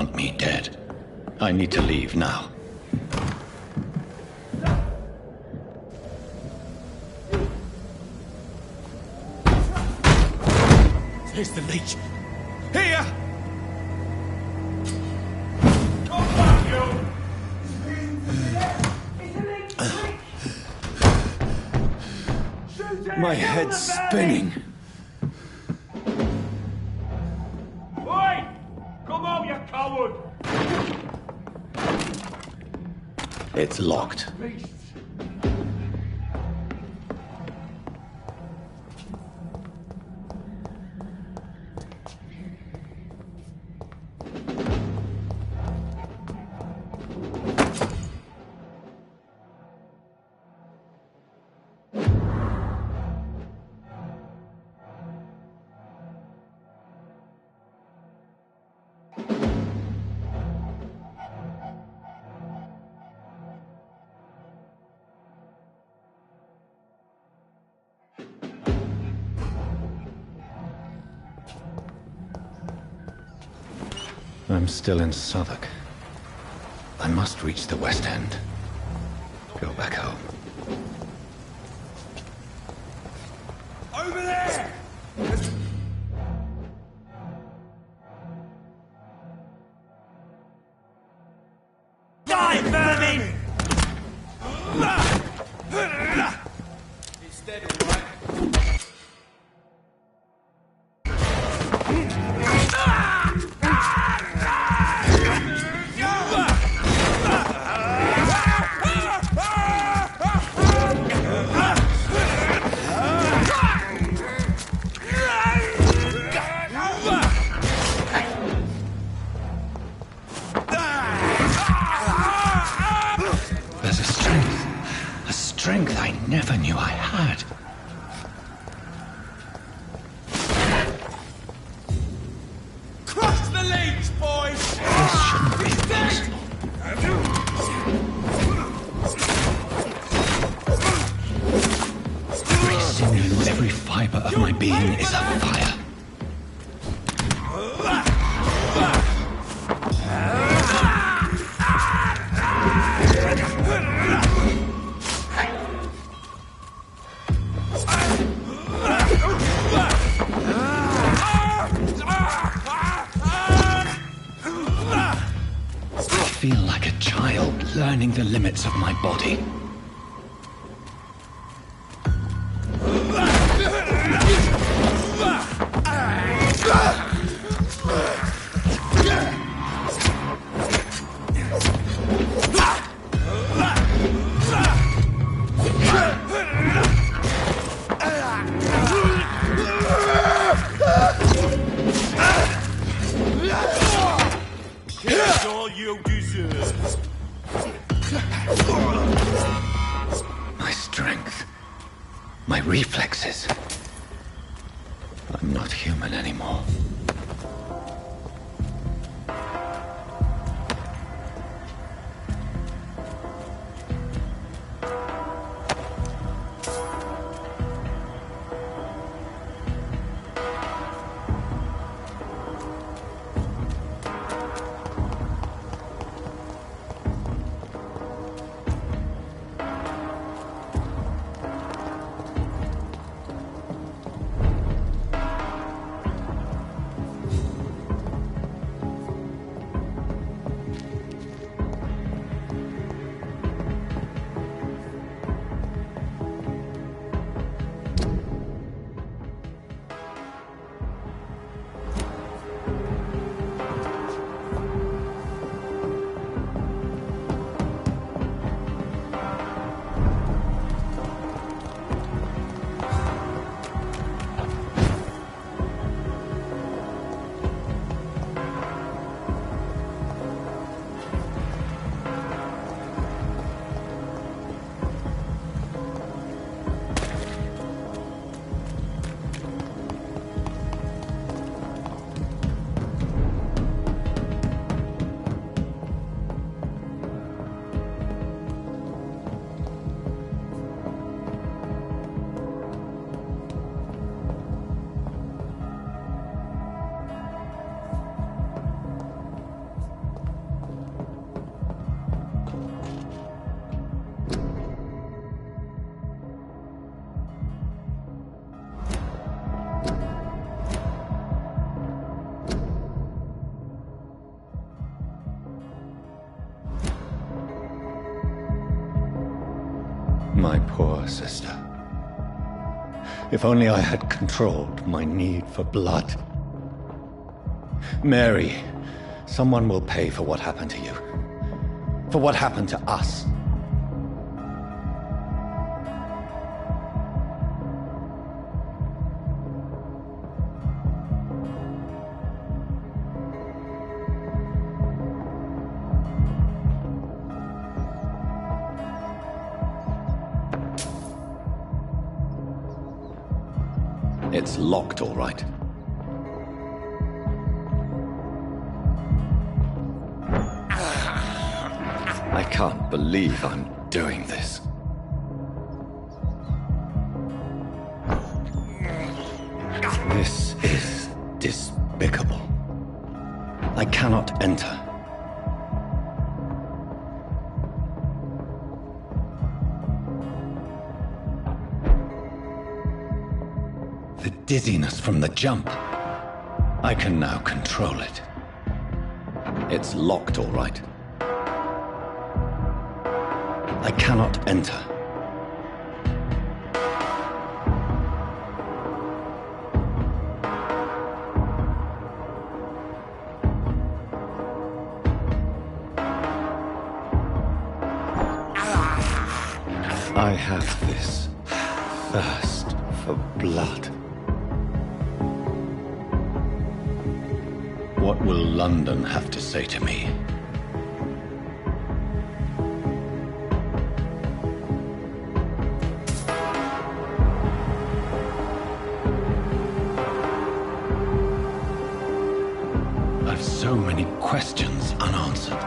want me dead. I need to leave now. Here's the leech. Here! My head's spinning. Oi! Come on, you coward! It's locked. I'm still in Southwark. I must reach the West End. Go back home. Over there! Die, vermin! He's dead, all right. There's a strength I never knew I had. Crush the leech, boys! This shouldn't be possible. Every sinew, every fiber of my being is afire. I feel like a child learning the limits of my body. That's all you deserve. My strength, my reflexes. I'm not human anymore. My poor sister. If only I had controlled my need for blood. Mary, someone will pay for what happened to you. For what happened to us. It's locked, all right. I can't believe I'm doing this. This is despicable. I cannot enter. The dizziness from the jump. I can now control it. It's locked, all right. I cannot enter. I have this thirst for blood. What will London have to say to me? I've so many questions unanswered.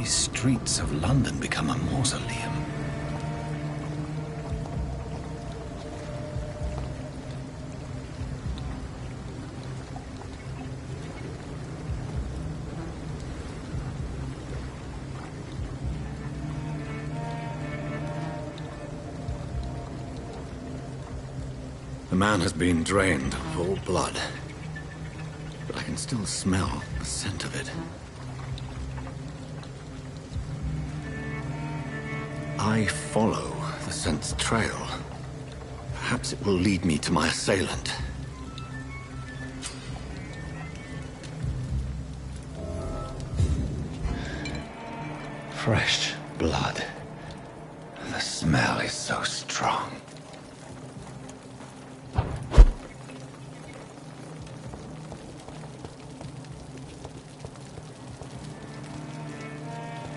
Streets of London become a mausoleum. The man has been drained of all blood, but I can still smell the scent of it. I follow the scent's trail. Perhaps it will lead me to my assailant. Fresh blood. The smell is so strong.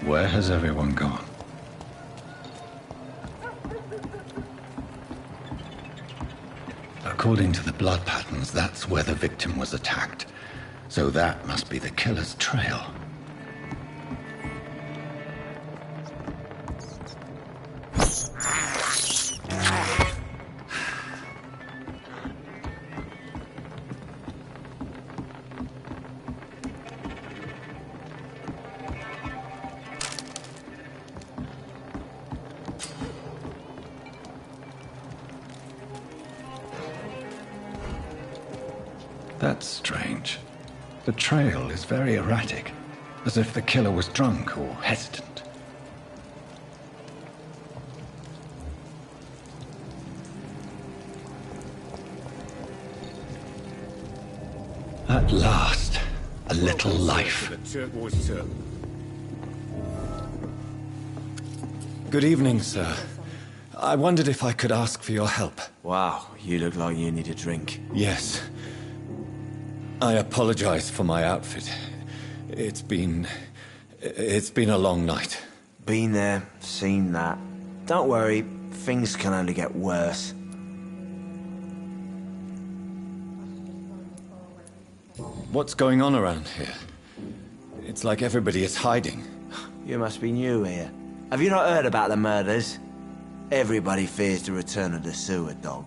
Where has everyone gone? According to the blood patterns, that's where the victim was attacked. So that must be the killer's trail. That's strange. The trail is very erratic, as if the killer was drunk or hesitant. At last, a little life. Good evening, sir. I wondered if I could ask for your help. Wow, you look like you need a drink. Yes. I apologize for my outfit. It's been a long night. Been there, seen that. Don't worry, things can only get worse. What's going on around here? It's like everybody is hiding. You must be new here. Have you not heard about the murders? Everybody fears the return of the sewer dog.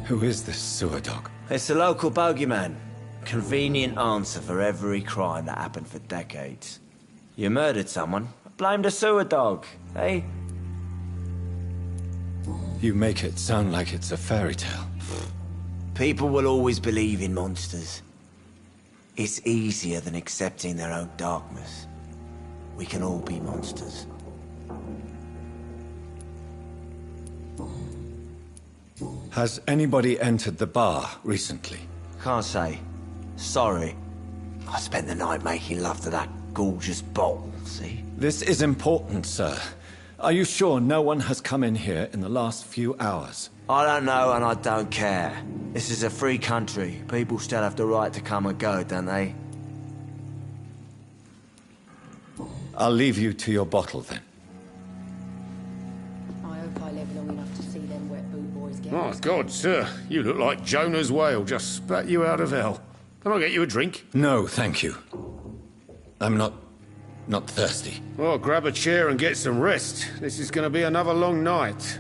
Who is this sewer dog? It's the local bogeyman. Convenient answer for every crime that happened for decades. You murdered someone, blamed a sewer dog, eh? You make it sound like it's a fairy tale. People will always believe in monsters. It's easier than accepting their own darkness. We can all be monsters. Has anybody entered the bar recently? Can't say. Sorry. I spent the night making love to that gorgeous bottle, see? This is important, sir. Are you sure no one has come in here in the last few hours? I don't know and I don't care. This is a free country. People still have the right to come and go, don't they? I'll leave you to your bottle then. I hope I live long enough to see them wet boot boys get... My God, sir, you look like Jonah's whale just spat you out of hell. Can I get you a drink? No, thank you. I'm not thirsty. Well, grab a chair and get some rest. This is going to be another long night.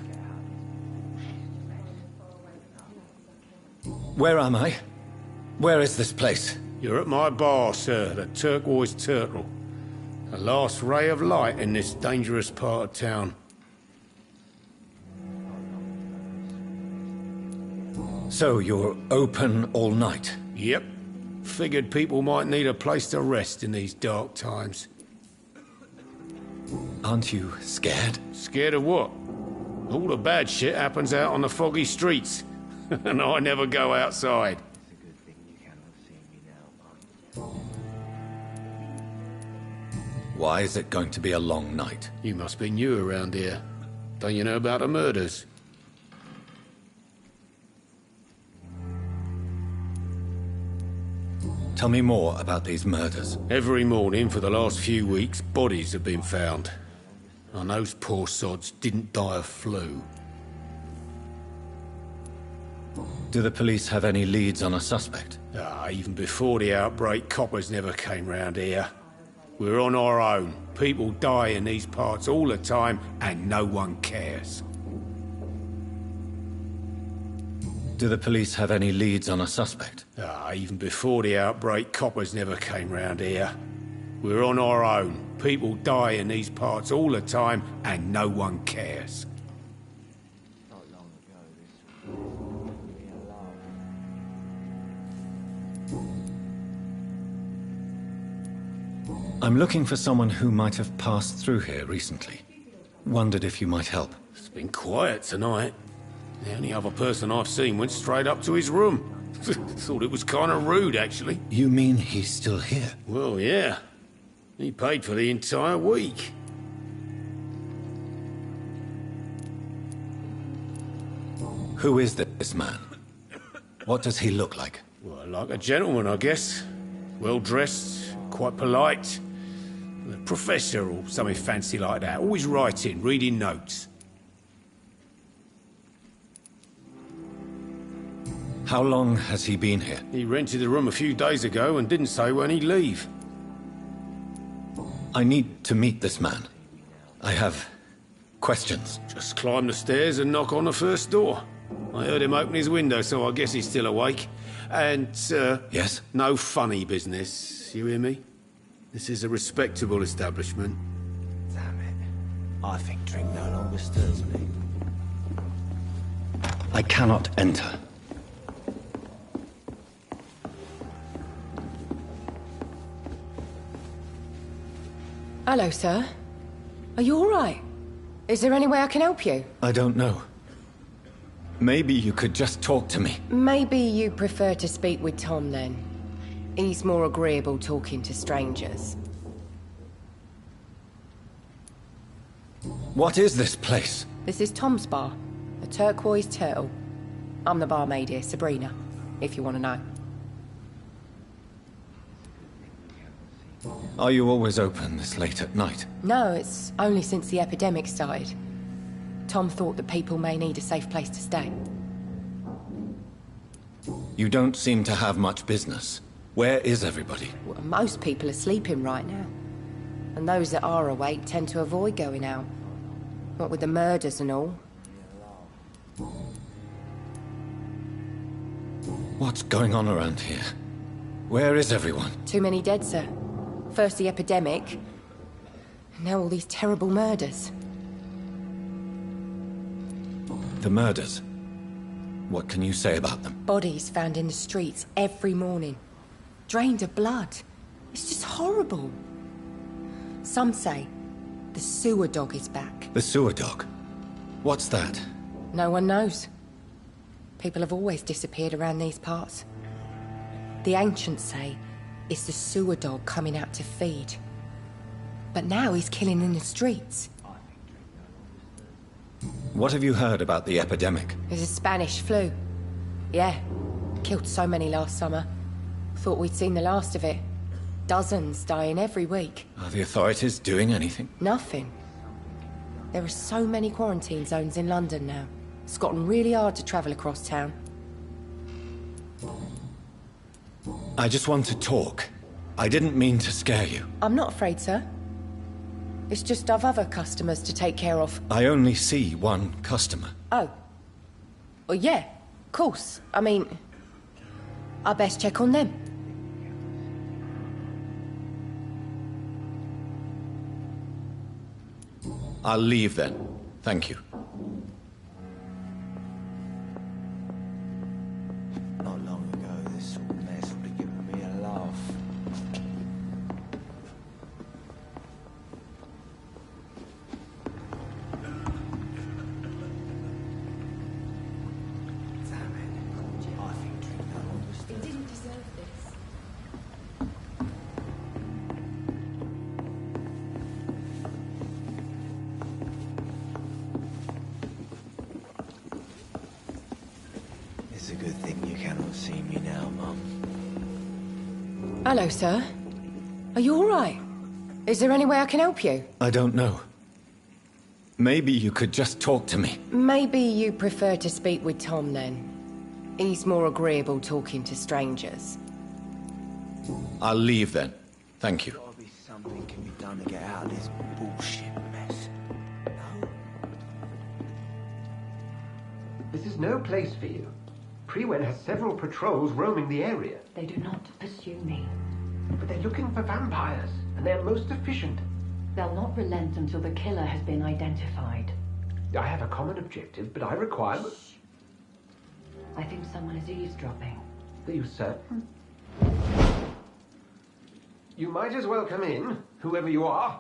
Where am I? Where is this place? You're at my bar, sir, the Turquoise Turtle. The last ray of light in this dangerous part of town. So you're open all night? Yep. Figured people might need a place to rest in these dark times. Aren't you scared? Scared of what? All the bad shit happens out on the foggy streets. And I never go outside. Why is it going to be a long night? You must be new around here. Don't you know about the murders? Tell me more about these murders. Every morning for the last few weeks, bodies have been found. And those poor sods didn't die of flu. Do the police have any leads on a suspect? Even before the outbreak, coppers never came round here. We're on our own. People die in these parts all the time, and no one cares. Do the police have any leads on a suspect? Even before the outbreak, coppers never came round here. We're on our own. People die in these parts all the time, and no one cares. I'm looking for someone who might have passed through here recently. Wondered if you might help. It's been quiet tonight. The only other person I've seen went straight up to his room. Thought it was kind of rude, actually. You mean he's still here? Well, yeah. He paid for the entire week. Who is this man? What does he look like? Well, like a gentleman, I guess. Well-dressed, quite polite. A professor or something fancy like that. Always writing, reading notes. How long has he been here? He rented the room a few days ago and didn't say when he'd leave. I need to meet this man. I have questions. Just climb the stairs and knock on the first door. I heard him open his window, so I guess he's still awake. And, Yes? no funny business. You hear me? This is a respectable establishment. Damn it. I think drink no longer stirs me. I cannot enter. Hello, sir. Are you all right? Is there any way I can help you? I don't know. Maybe you could just talk to me. Maybe you prefer to speak with Tom, then. He's more agreeable talking to strangers. What is this place? This is Tom's bar, the Turquoise Turtle. I'm the barmaid here, Sabrina, if you want to know. Are you always open this late at night? No, it's only since the epidemic started. Tom thought that people may need a safe place to stay. You don't seem to have much business. Where is everybody? Well, most people are sleeping right now. And those that are awake tend to avoid going out. What with the murders and all. What's going on around here? Where is everyone? Too many dead, sir. First the epidemic, now all these terrible murders. The murders? What can you say about them? Bodies found in the streets every morning. Drained of blood. It's just horrible. Some say the sewer dog is back. The sewer dog? What's that? No one knows. People have always disappeared around these parts. The ancients say it's the sewer dog coming out to feed. But now he's killing in the streets. What have you heard about the epidemic? There's a Spanish flu. Yeah. Killed so many last summer. Thought we'd seen the last of it. Dozens dying every week. Are the authorities doing anything? Nothing. There are so many quarantine zones in London now. It's gotten really hard to travel across town. I just want to talk. I didn't mean to scare you. I'm not afraid, sir. It's just I've other customers to take care of. I only see one customer. Oh. Well, yeah, of course. I mean, I best check on them. I'll leave then. Thank you. Not long ago, this sort of mess would have given me a laugh. Damn it. I think Trinidad was... He didn't deserve this. It's a good thing you cannot see me now, Mum. Hello, sir. Are you all right? Is there any way I can help you? I don't know. Maybe you could just talk to me. Maybe you prefer to speak with Tom, then. He's more agreeable talking to strangers. I'll leave then. Thank you. Gotta be something can be done to get out of this bullshit mess. No? This is no place for you. Prewen has several patrols roaming the area. They do not pursue me. But they're looking for vampires, and they're most efficient. They'll not relent until the killer has been identified. I have a common objective, but I require... I think someone is eavesdropping. Are you certain? You might as well come in, whoever you are.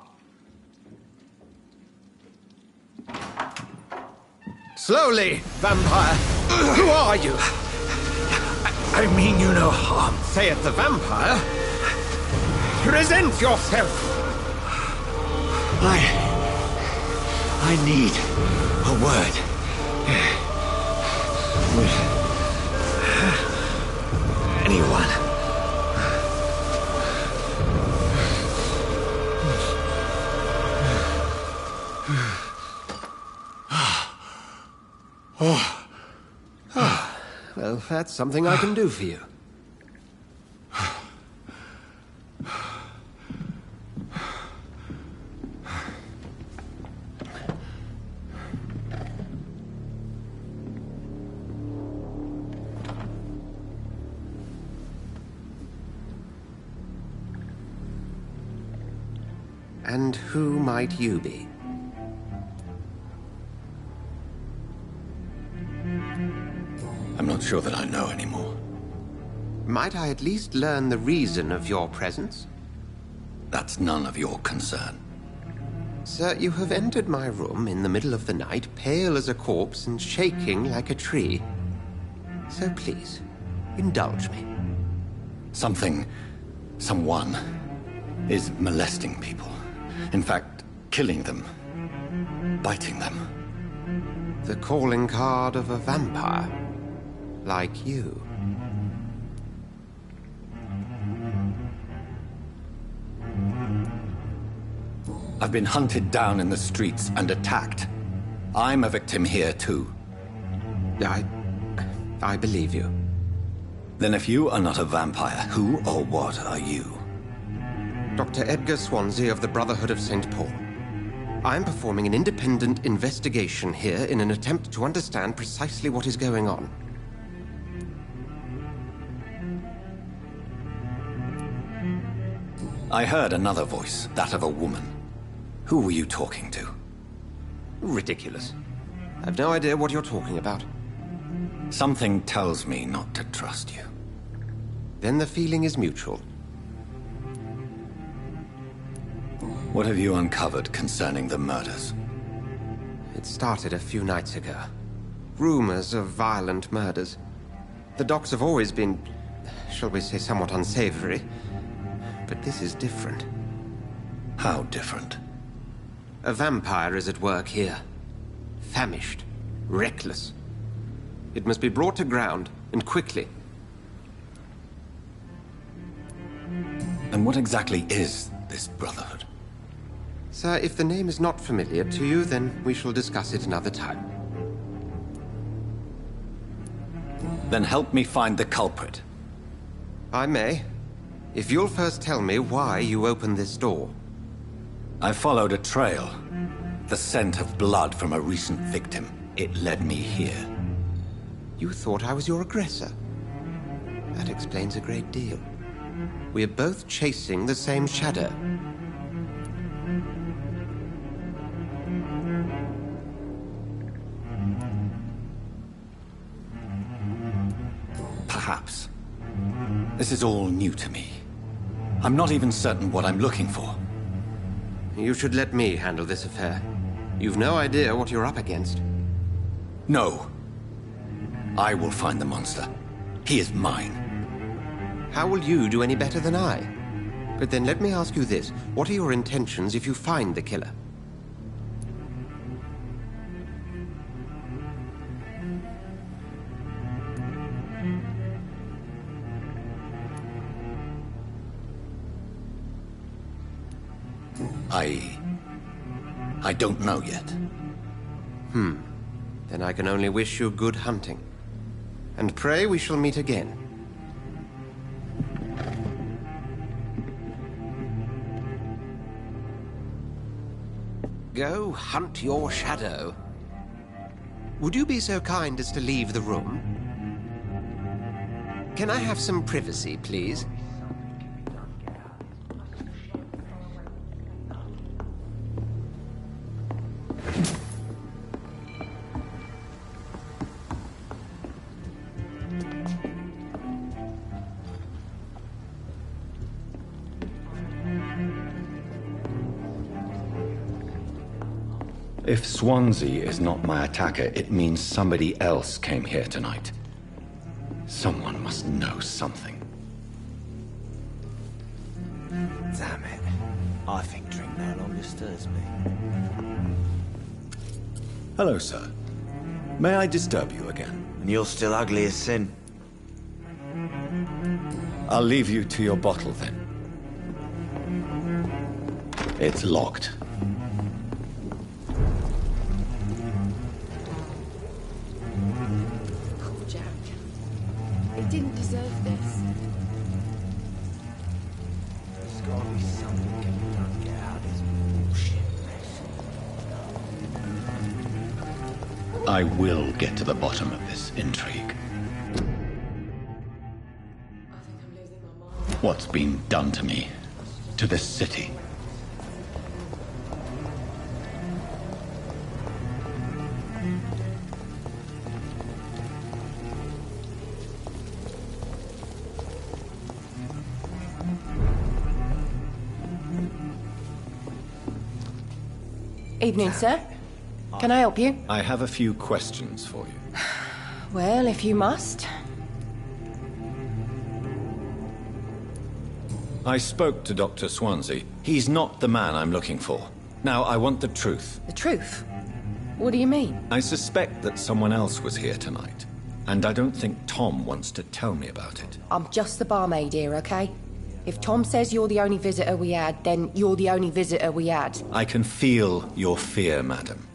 Slowly, vampire. Who are you? I mean you no harm. Say it, the vampire. Present yourself. I need a word. With anyone. Well, that's something I can do for you. And who might you be? I'm not sure that I know anymore. Might I at least learn the reason of your presence? That's none of your concern. Sir, you have entered my room in the middle of the night, pale as a corpse and shaking like a tree. So please, indulge me. Someone is molesting people. In fact, killing them. Biting them. The calling card of a vampire. Like you. I've been hunted down in the streets and attacked. I'm a victim here too. I believe you. Then if you are not a vampire, who or what are you? Dr. Edgar Swansea of the Brotherhood of St. Paul. I'm performing an independent investigation here in an attempt to understand precisely what is going on. I heard another voice, that of a woman. Who were you talking to? Ridiculous. I've no idea what you're talking about. Something tells me not to trust you. Then the feeling is mutual. What have you uncovered concerning the murders? It started a few nights ago. Rumors of violent murders. The docks have always been, shall we say, somewhat unsavory. But this is different. How different? A vampire is at work here. Famished. Reckless. It must be brought to ground, and quickly. And what exactly is this Brotherhood? Sir, if the name is not familiar to you, then we shall discuss it another time. Then help me find the culprit. I may. If you'll first tell me why you opened this door. I followed a trail. The scent of blood from a recent victim. It led me here. You thought I was your aggressor. That explains a great deal. We're both chasing the same shadow. Perhaps. This is all new to me. I'm not even certain what I'm looking for. You should let me handle this affair. You've no idea what you're up against. No. I will find the monster. He is mine. How will you do any better than I? But then let me ask you this. What are your intentions if you find the killer? I don't know yet. Then I can only wish you good hunting. And pray we shall meet again. Go hunt your shadow. Would you be so kind as to leave the room? Can I have some privacy, please? If Swansea is not my attacker, it means somebody else came here tonight. Someone must know something. Damn it. I think drink no longer stirs me. Hello, sir. May I disturb you again? And you're still ugly as sin. I'll leave you to your bottle, then. It's locked. Poor Jack. He didn't deserve this. There's gotta be something can be done to get out of this bullshit mess. I will get to the bottom of this intrigue. What's been done to me? To this city? Evening, sir. Can I help you? I have a few questions for you. Well, if you must. I spoke to Dr. Swansea. He's not the man I'm looking for. Now, I want the truth. The truth? What do you mean? I suspect that someone else was here tonight. And I don't think Tom wants to tell me about it. I'm just the barmaid here, okay? If Tom says you're the only visitor we had, then you're the only visitor we had. I can feel your fear, madam.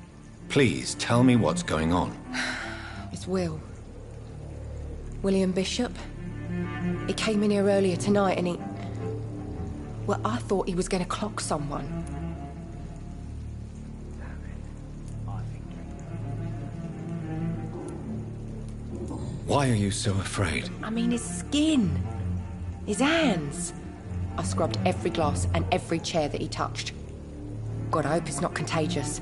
Please, tell me what's going on. It's Will. William Bishop. He came in here earlier tonight and he... Well, I thought he was going to clock someone. Why are you so afraid? I mean, his skin. His hands. I scrubbed every glass and every chair that he touched. God, I hope it's not contagious.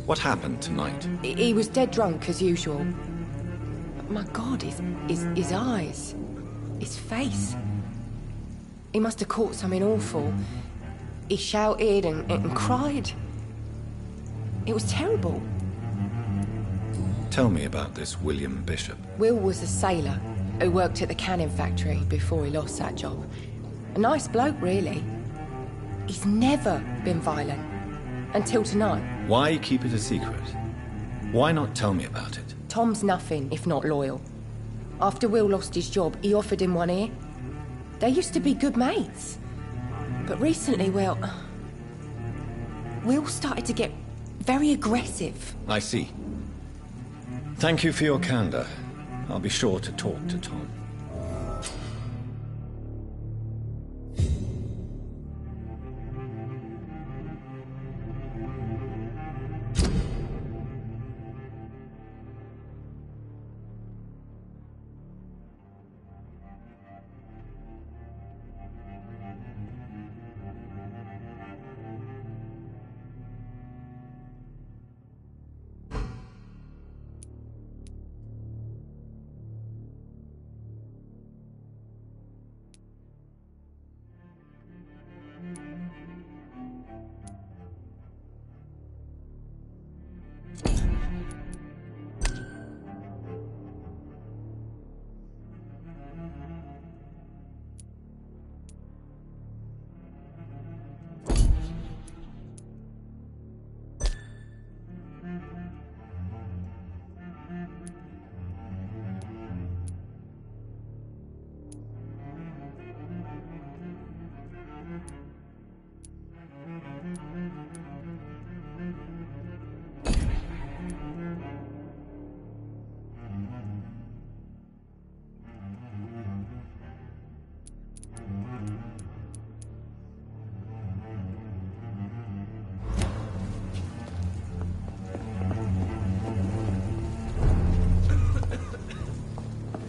What happened tonight? He was dead drunk as usual. But my God, his eyes, his face. He must have caught something awful. He shouted and cried. It was terrible. Tell me about this William Bishop. Will was a sailor who worked at the cannon factory before he lost that job. A nice bloke, really. He's never been violent. Until tonight. Why keep it a secret? Why not tell me about it? Tom's nothing if not loyal. After Will lost his job, he offered him one ear. They used to be good mates. But recently, well, Will started to get very aggressive. I see. Thank you for your candor. I'll be sure to talk to Tom.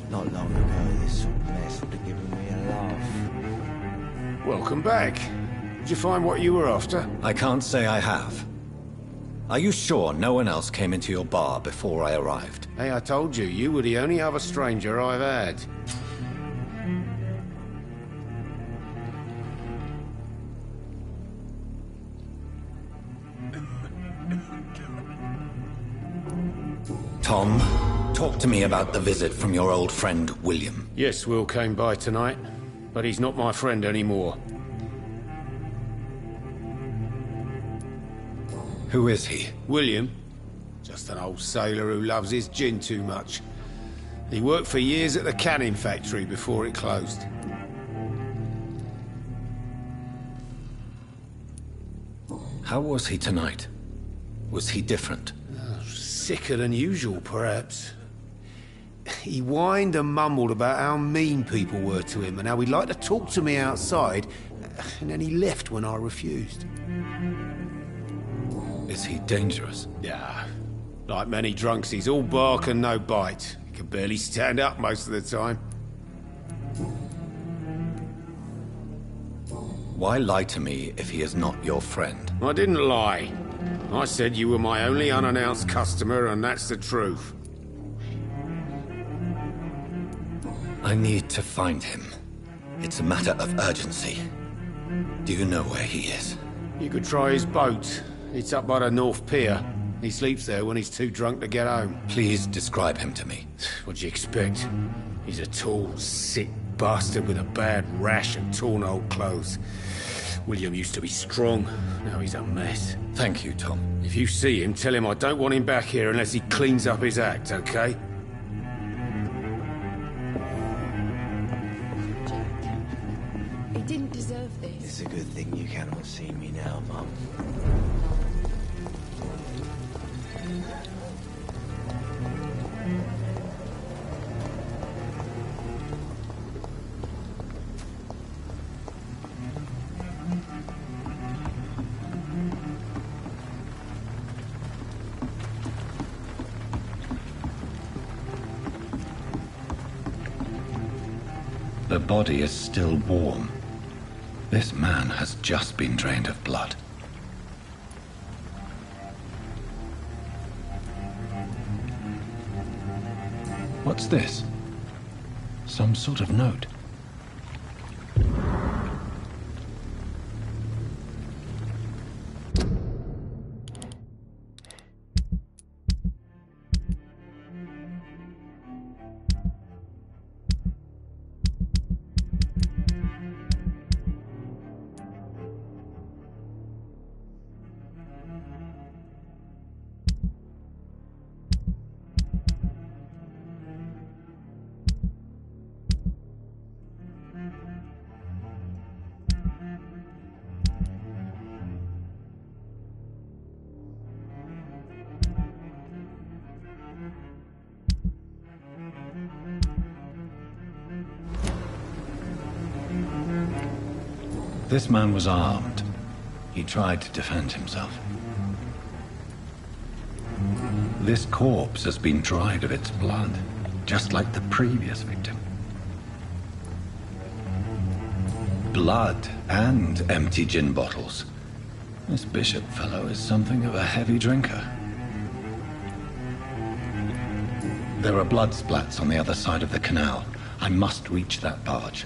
Not long ago, this sort of mess would have given me a laugh. Welcome back. Did you find what you were after? I can't say I have. Are you sure no one else came into your bar before I arrived? Hey, I told you, you were the only other stranger I've had. Tom, talk to me about the visit from your old friend, William. Yes, Will came by tonight, but he's not my friend anymore. Who is he? William? Just an old sailor who loves his gin too much. He worked for years at the cannon factory before it closed. How was he tonight? Was he different? Sicker than usual, perhaps. He whined and mumbled about how mean people were to him and how he'd like to talk to me outside, and then he left when I refused. Is he dangerous? Yeah. Like many drunks, he's all bark and no bite. He can barely stand up most of the time. Why lie to me if he is not your friend? I didn't lie. I said you were my only unannounced customer, and that's the truth. I need to find him. It's a matter of urgency. Do you know where he is? You could try his boat. It's up by the North Pier. He sleeps there when he's too drunk to get home. Please describe him to me. What'd you expect? He's a tall, sick bastard with a bad rash and torn old clothes. William used to be strong. Now he's a mess. Thank you, Tom. If you see him, tell him I don't want him back here unless he cleans up his act, okay? He didn't deserve this. It's a good thing you cannot see me now, Mum. The body is still warm. This man has just been drained of blood. What's this? Some sort of note. This man was armed. He tried to defend himself. This corpse has been dried of its blood, just like the previous victim. Blood and empty gin bottles. This Bishop fellow is something of a heavy drinker. There are blood splats on the other side of the canal. I must reach that barge.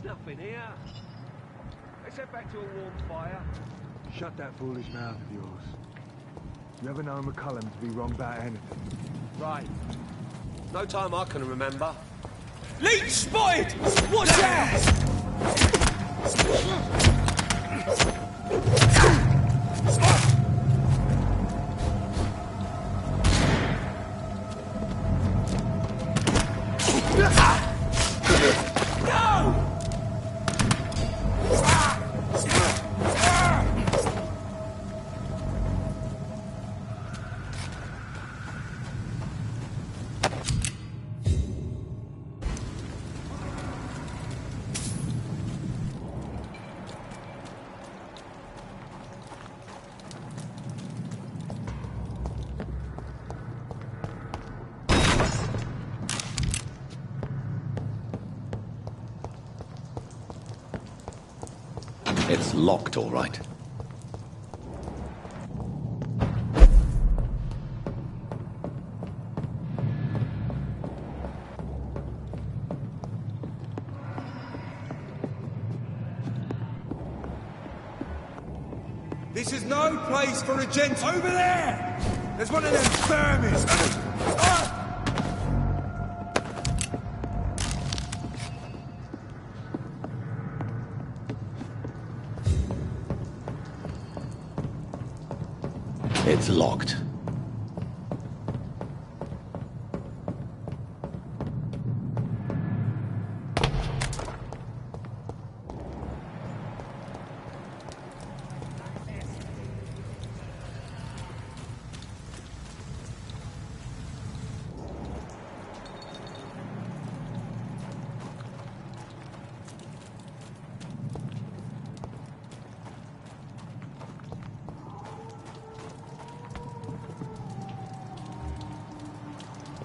Nothing here. Let's head back to a warm fire. Shut that foolish mouth of yours. You ever known McCullum to be wrong about anything? Right. No time I can remember. Leech spotted! Watch out! It's locked, all right. This is no place for a gent. Over there! There's one of them vermin! It's locked.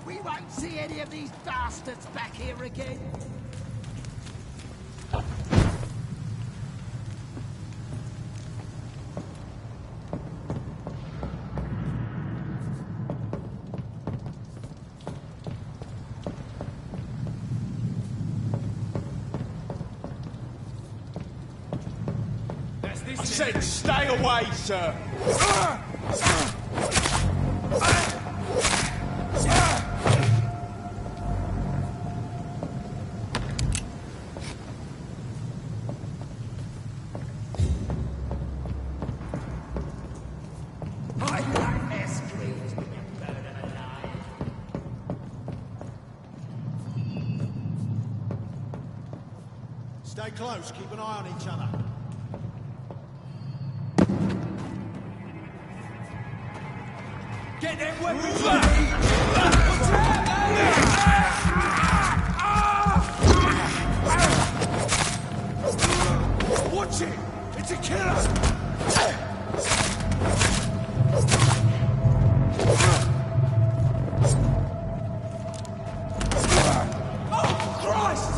We won't see any of these bastards back here again. I said stay away, sir! Stay close, keep an eye on each other. Get them weapons back! Watch it! It's a killer! Oh, Christ!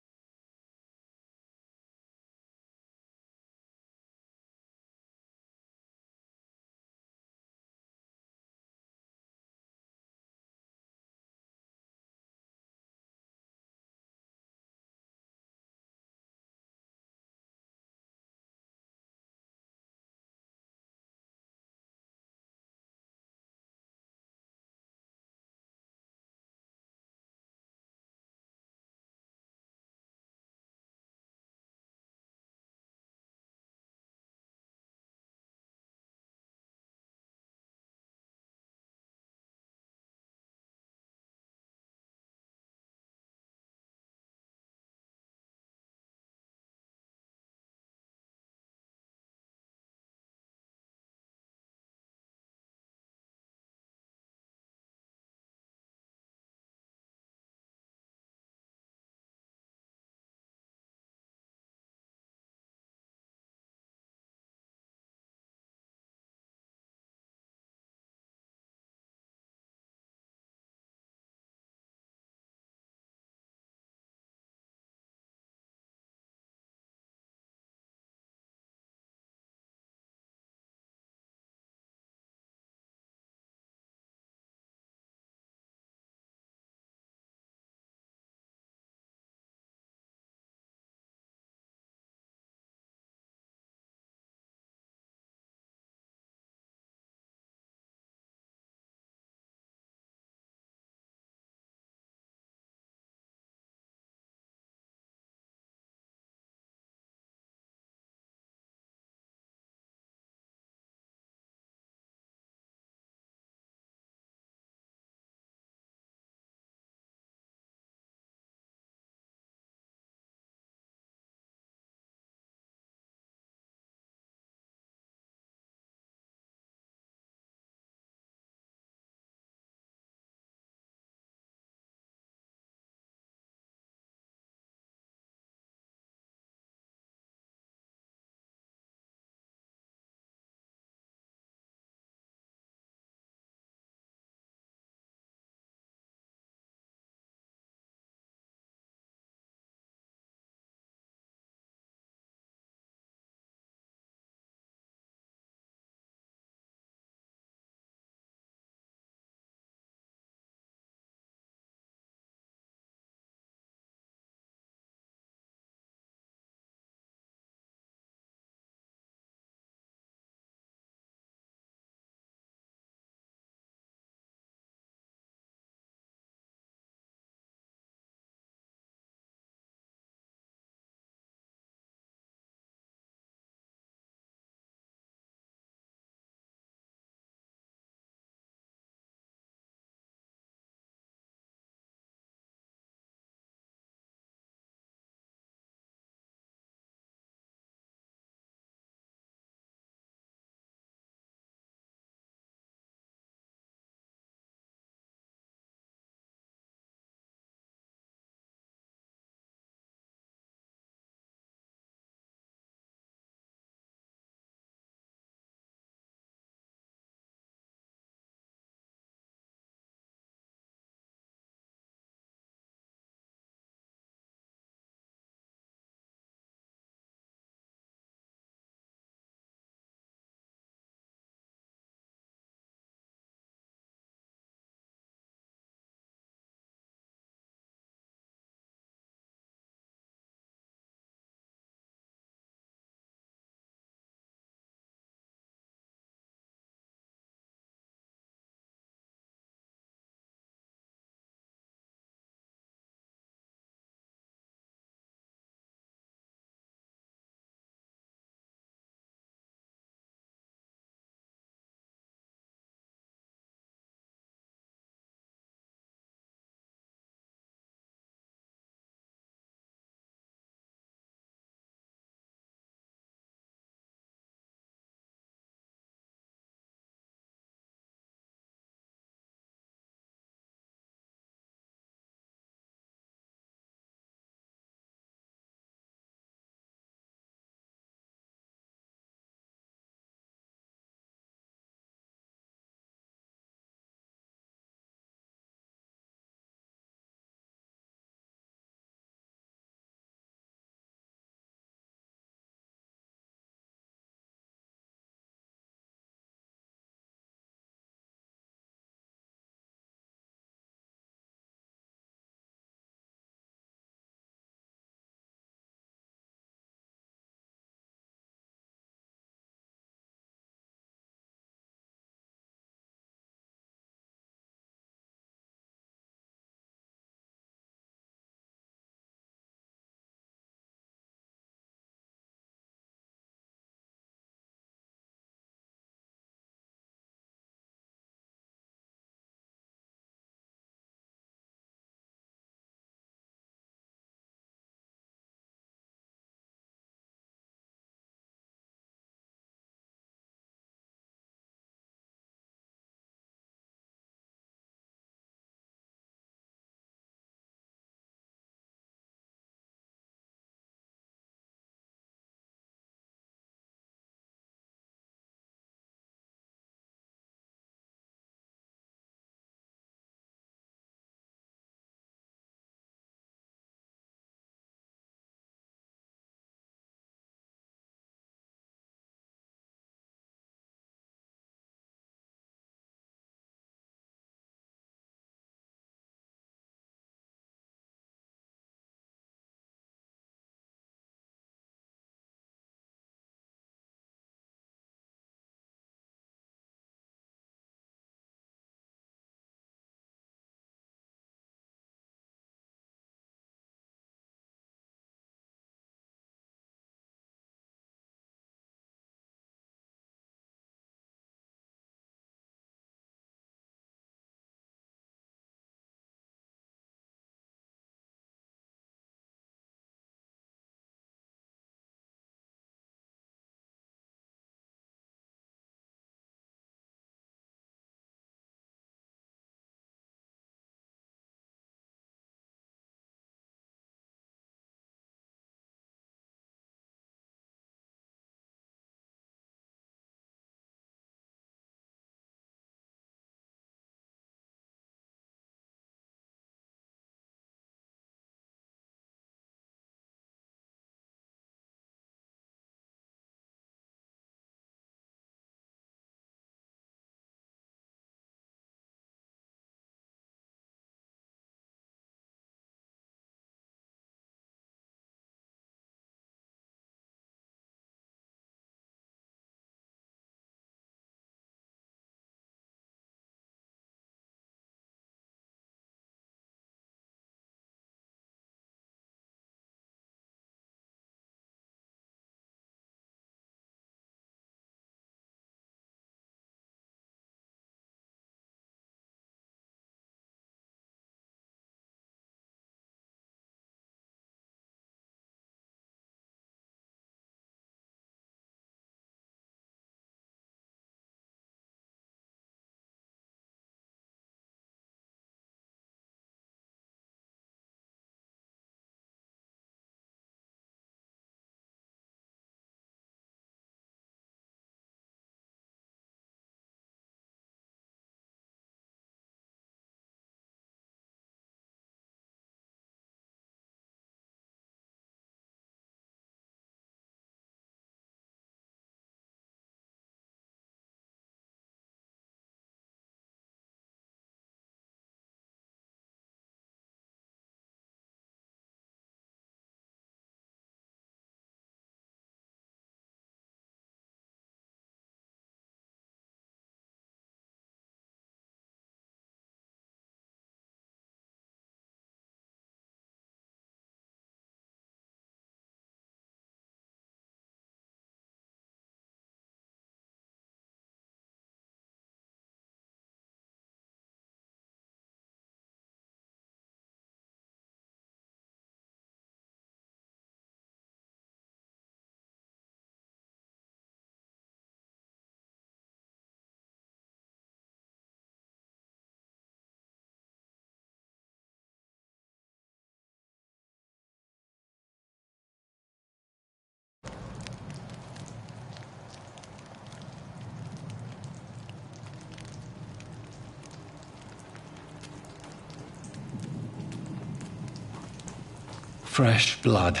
fresh blood.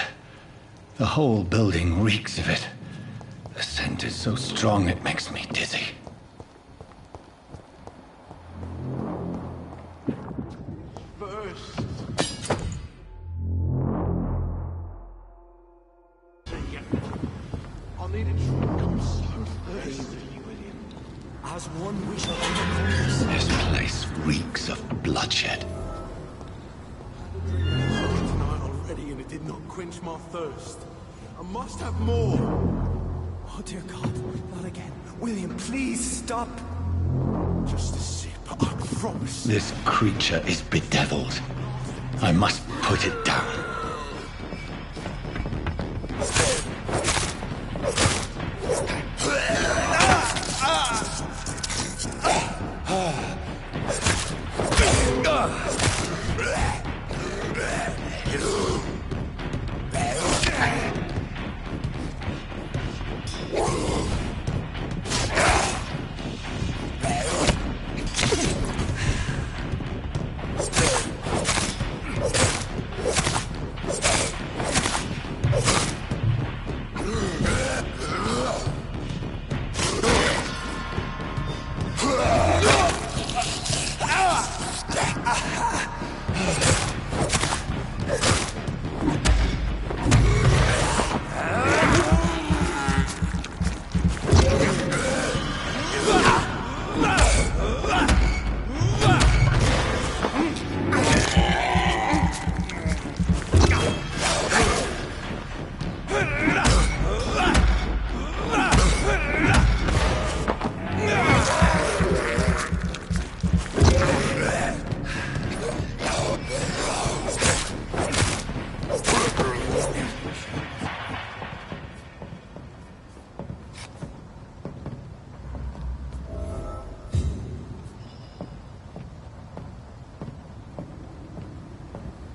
The whole building reeks of it. The scent is so strong it makes me dizzy. This place reeks of bloodshed. Tonight already, and it did not quench my thirst. I must have more. Oh dear God, not again. William, please stop. Just a sip, I promise. This creature is bedeviled. I must put it down.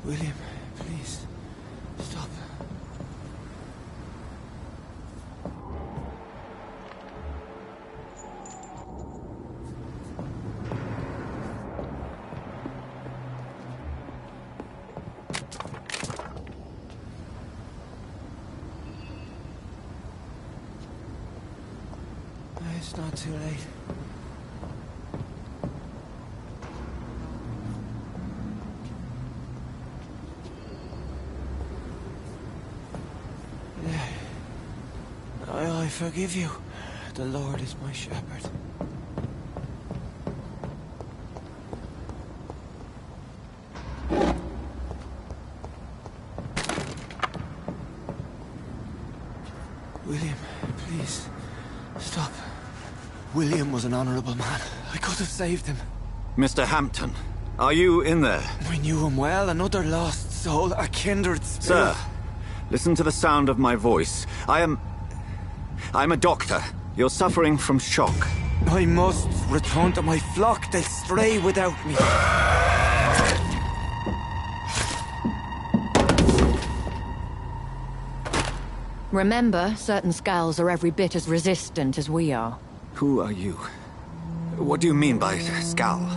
William, please, stop. It's not too late. I forgive you. The Lord is my shepherd. William, please, stop. William was an honorable man. I could have saved him. Mr. Hampton, are you in there? I knew him well, another lost soul, a kindred spirit. Sir, listen to the sound of my voice. I'm a doctor. You're suffering from shock. I must return to my flock. They'll stray without me. Remember, certain skulls are every bit as resistant as we are. Who are you? What do you mean by skull?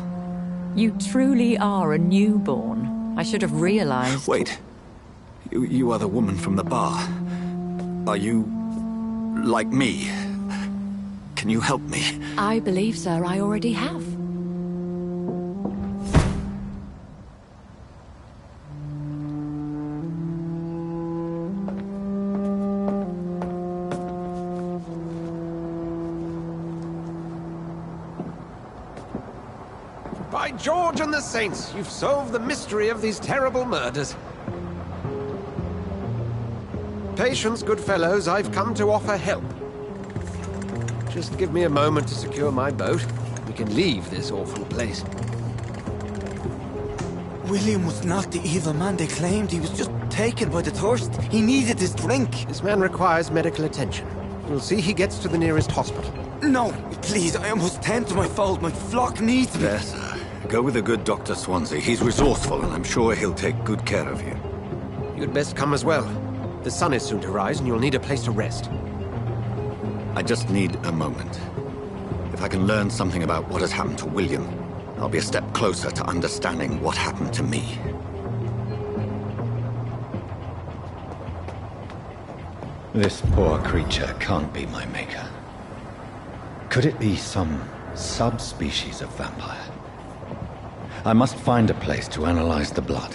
You truly are a newborn. I should have realized. Wait. You are the woman from the bar. Are you like me? Can you help me? I believe, sir, I already have. By George and the Saints, you've solved the mystery of these terrible murders. Patience, good fellows, I've come to offer help. Just give me a moment to secure my boat. We can leave this awful place. William was not the evil man they claimed. He was just taken by the thirst. He needed his drink. This man requires medical attention. We'll see he gets to the nearest hospital. No, please, I must tend to my fold. My flock needs me. There, sir. Go with the good Dr. Swansea. He's resourceful, and I'm sure he'll take good care of you. You'd best come as well. The sun is soon to rise, and you'll need a place to rest. I just need a moment. If I can learn something about what has happened to William, I'll be a step closer to understanding what happened to me. This poor creature can't be my maker. Could it be some subspecies of vampire? I must find a place to analyze the blood.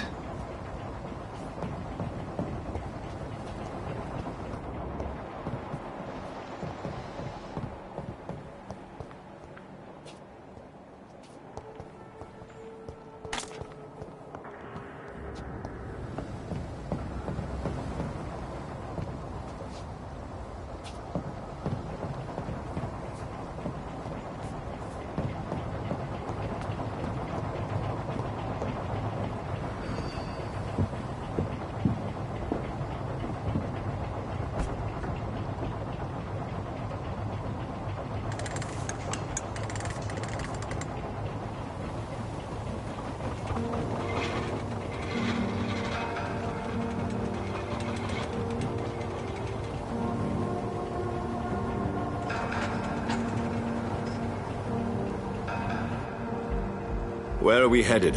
Where are we headed?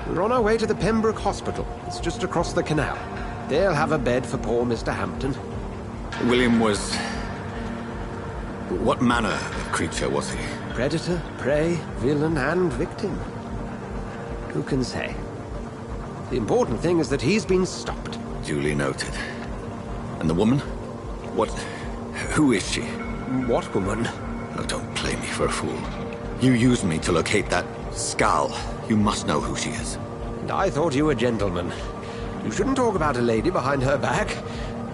We're on our way to the Pembroke Hospital. It's just across the canal. They'll have a bed for poor Mr. Hampton. William was... What manner of creature was he? Predator, prey, villain, and victim. Who can say? The important thing is that he's been stopped. Duly noted. And the woman? What... Who is she? What woman? Oh, don't play me for a fool. You used me to locate that skull. You must know who she is. And I thought you a gentleman. You shouldn't talk about a lady behind her back,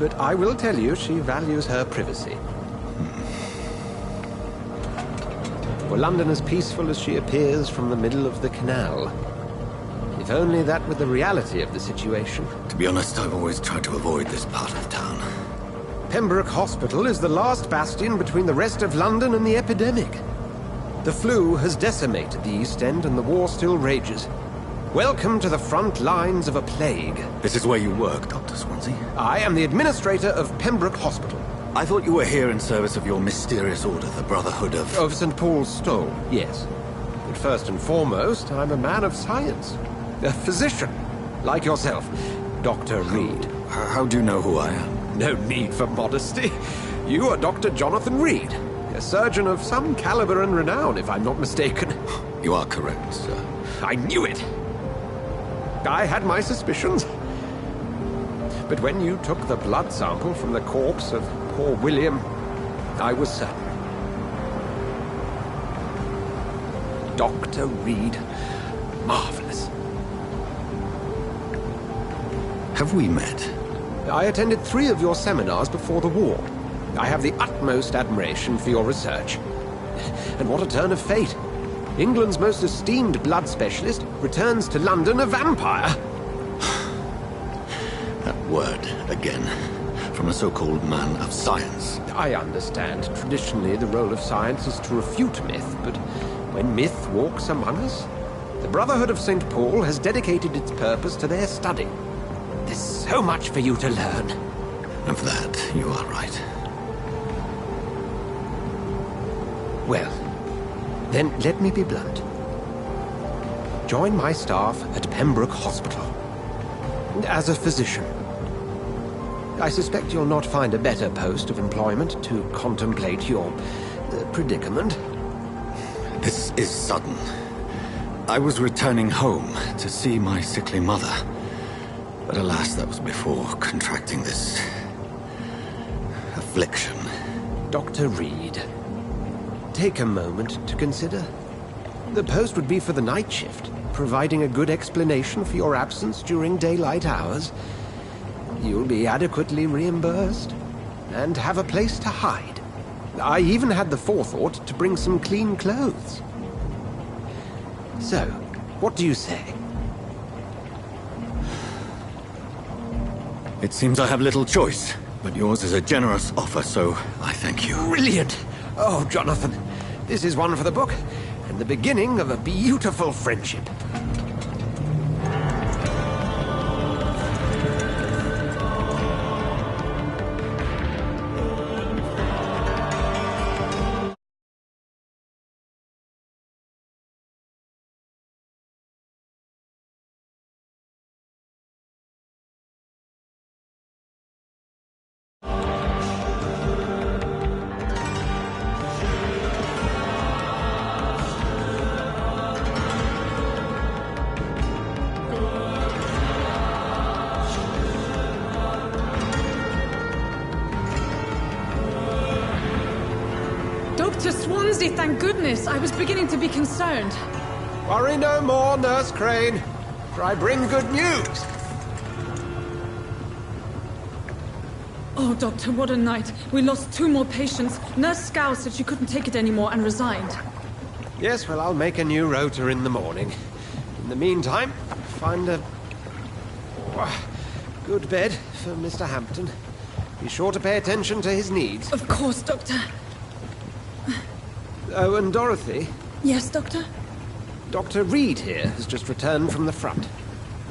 but I will tell you she values her privacy. Were London as peaceful as she appears from the middle of the canal? If only that were the reality of the situation. To be honest, I've always tried to avoid this part of town. Pembroke Hospital is the last bastion between the rest of London and the epidemic. The flu has decimated the East End and the war still rages. Welcome to the front lines of a plague. This is where you work, Dr. Swansea? I am the administrator of Pembroke Hospital. I thought you were here in service of your mysterious order, the Brotherhood of... Of St. Paul's Stole, yes. But first and foremost, I'm a man of science. A physician, like yourself, Dr. Reed. How do you know who I am? No need for modesty. You are Dr. Jonathan Reed, a surgeon of some caliber and renown, if I'm not mistaken. You are correct, sir. I knew it! I had my suspicions. But when you took the blood sample from the corpse of poor William, I was certain. Dr. Reed. Marvelous. Have we met? I attended 3 of your seminars before the war. I have the utmost admiration for your research. And what a turn of fate. England's most esteemed blood specialist returns to London a vampire. That word, again. From a so-called man of science. I understand. Traditionally, the role of science is to refute myth, but when myth walks among us, the Brotherhood of St. Paul has dedicated its purpose to their study. There's so much for you to learn. Of that, you are right. Well, then let me be blunt. Join my staff at Pembroke Hospital. As a physician. I suspect you'll not find a better post of employment to contemplate your predicament. This is sudden. I was returning home to see my sickly mother. But alas, that was before contracting this... affliction. Dr. Reed, take a moment to consider. The post would be for the night shift, providing a good explanation for your absence during daylight hours. You'll be adequately reimbursed, and have a place to hide. I even had the forethought to bring some clean clothes. So, what do you say? It seems I have little choice, but yours is a generous offer, so I thank you. Brilliant! Oh, Jonathan, this is one for the book, and the beginning of a beautiful friendship. Dr. Swansea, thank goodness. I was beginning to be concerned. Worry no more, Nurse Crane, for I bring good news. Oh, Doctor, what a night. We lost 2 more patients. Nurse Scow said she couldn't take it anymore and resigned. Yes, well, I'll make a new rota in the morning. In the meantime, find a good bed for Mr. Hampton. Be sure to pay attention to his needs. Of course, Doctor. Oh, and Dorothy? Yes, Doctor? Dr. Reed here has just returned from the front.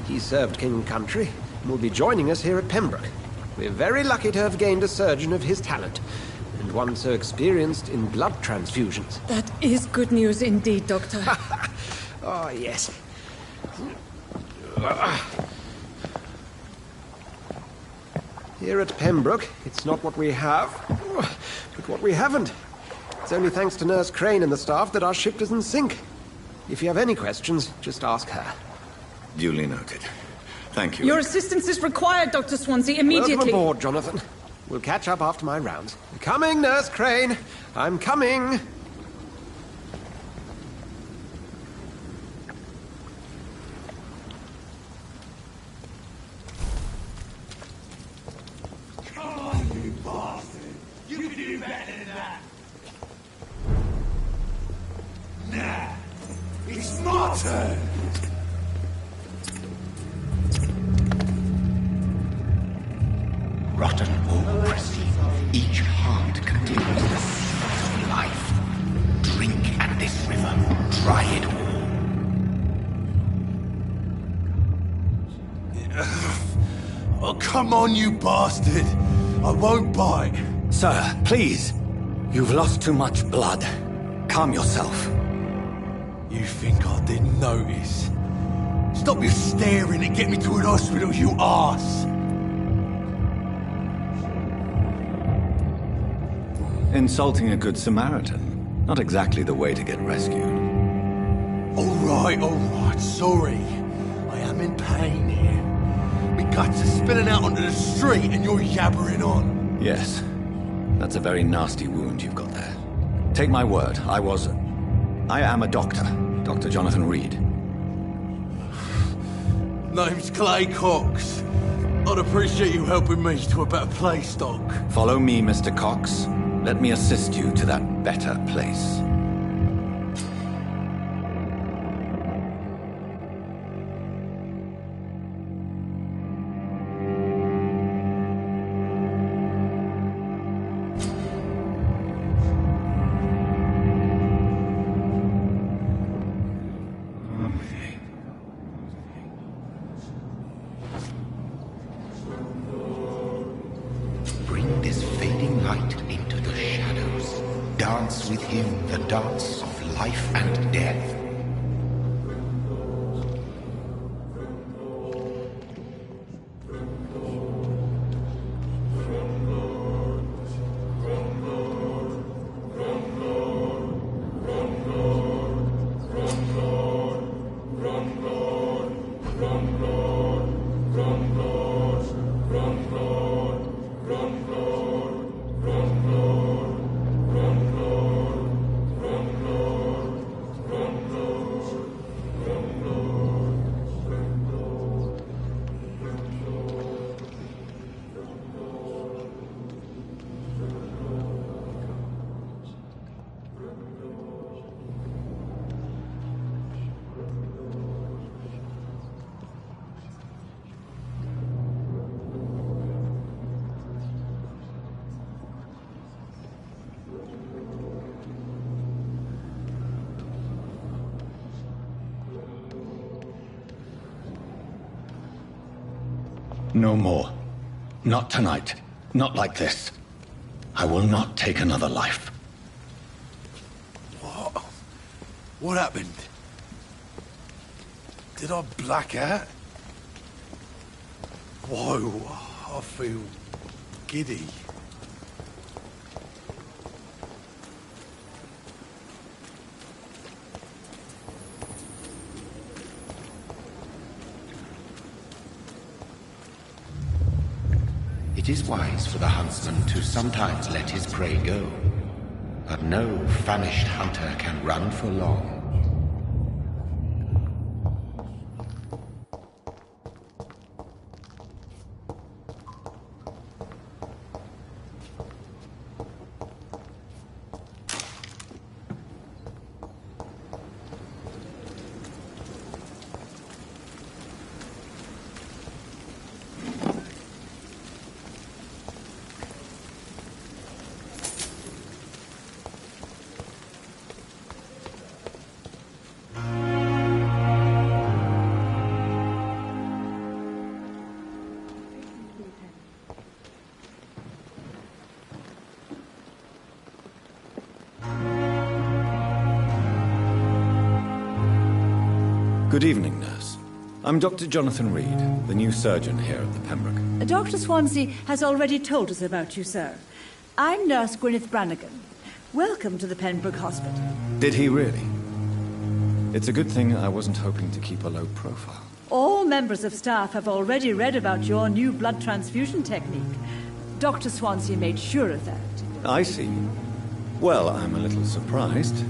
He served King and Country and will be joining us here at Pembroke. We're very lucky to have gained a surgeon of his talent, and one so experienced in blood transfusions. That is good news indeed, Doctor. Oh, yes. Here at Pembroke, it's not what we have, but what we haven't. It's only thanks to Nurse Crane and the staff that our ship doesn't sink. If you have any questions, just ask her. Duly noted. Thank you. Your assistance is required, Dr. Swansea, immediately. Welcome aboard, Jonathan. We'll catch up after my rounds. Coming, Nurse Crane. I'm coming. Come on, you bastard. You can do better than that. Nah, it's my turn. Rotten ore, Cressy. Each heart contains the seeds of life. Drink at this river. Try it all. Oh, come on, you bastard. I won't bite. Sir, please. You've lost too much blood. Calm yourself. You think I didn't notice? Stop your staring and get me to an hospital, you arse. Insulting a good Samaritan. Not exactly the way to get rescued. All right, sorry. I am in pain here. My guts are spilling out onto the street and you're yabbering on. Yes. That's a very nasty wound you've got there. Take my word, I am a doctor. Dr. Jonathan Reed. Name's Clay Cox. I'd appreciate you helping me to a better place, Doc. Follow me, Mr. Cox. Let me assist you to that better place. Bring this fading light into the shadows. Dance with him the dance of life and death. No more. Not tonight. Not like this. I will not take another life. What? What happened? Did I black out? Whoa, I feel giddy. It is wise for the huntsman to sometimes let his prey go. But no famished hunter can run for long. Good evening, nurse. I'm Dr. Jonathan Reed, the new surgeon here at the Pembroke. Dr. Swansea has already told us about you, sir. I'm Nurse Gwyneth Brannigan. Welcome to the Pembroke Hospital. Did he really? It's a good thing I wasn't hoping to keep a low profile. All members of staff have already read about your new blood transfusion technique. Dr. Swansea made sure of that. I see. Well, I'm a little surprised.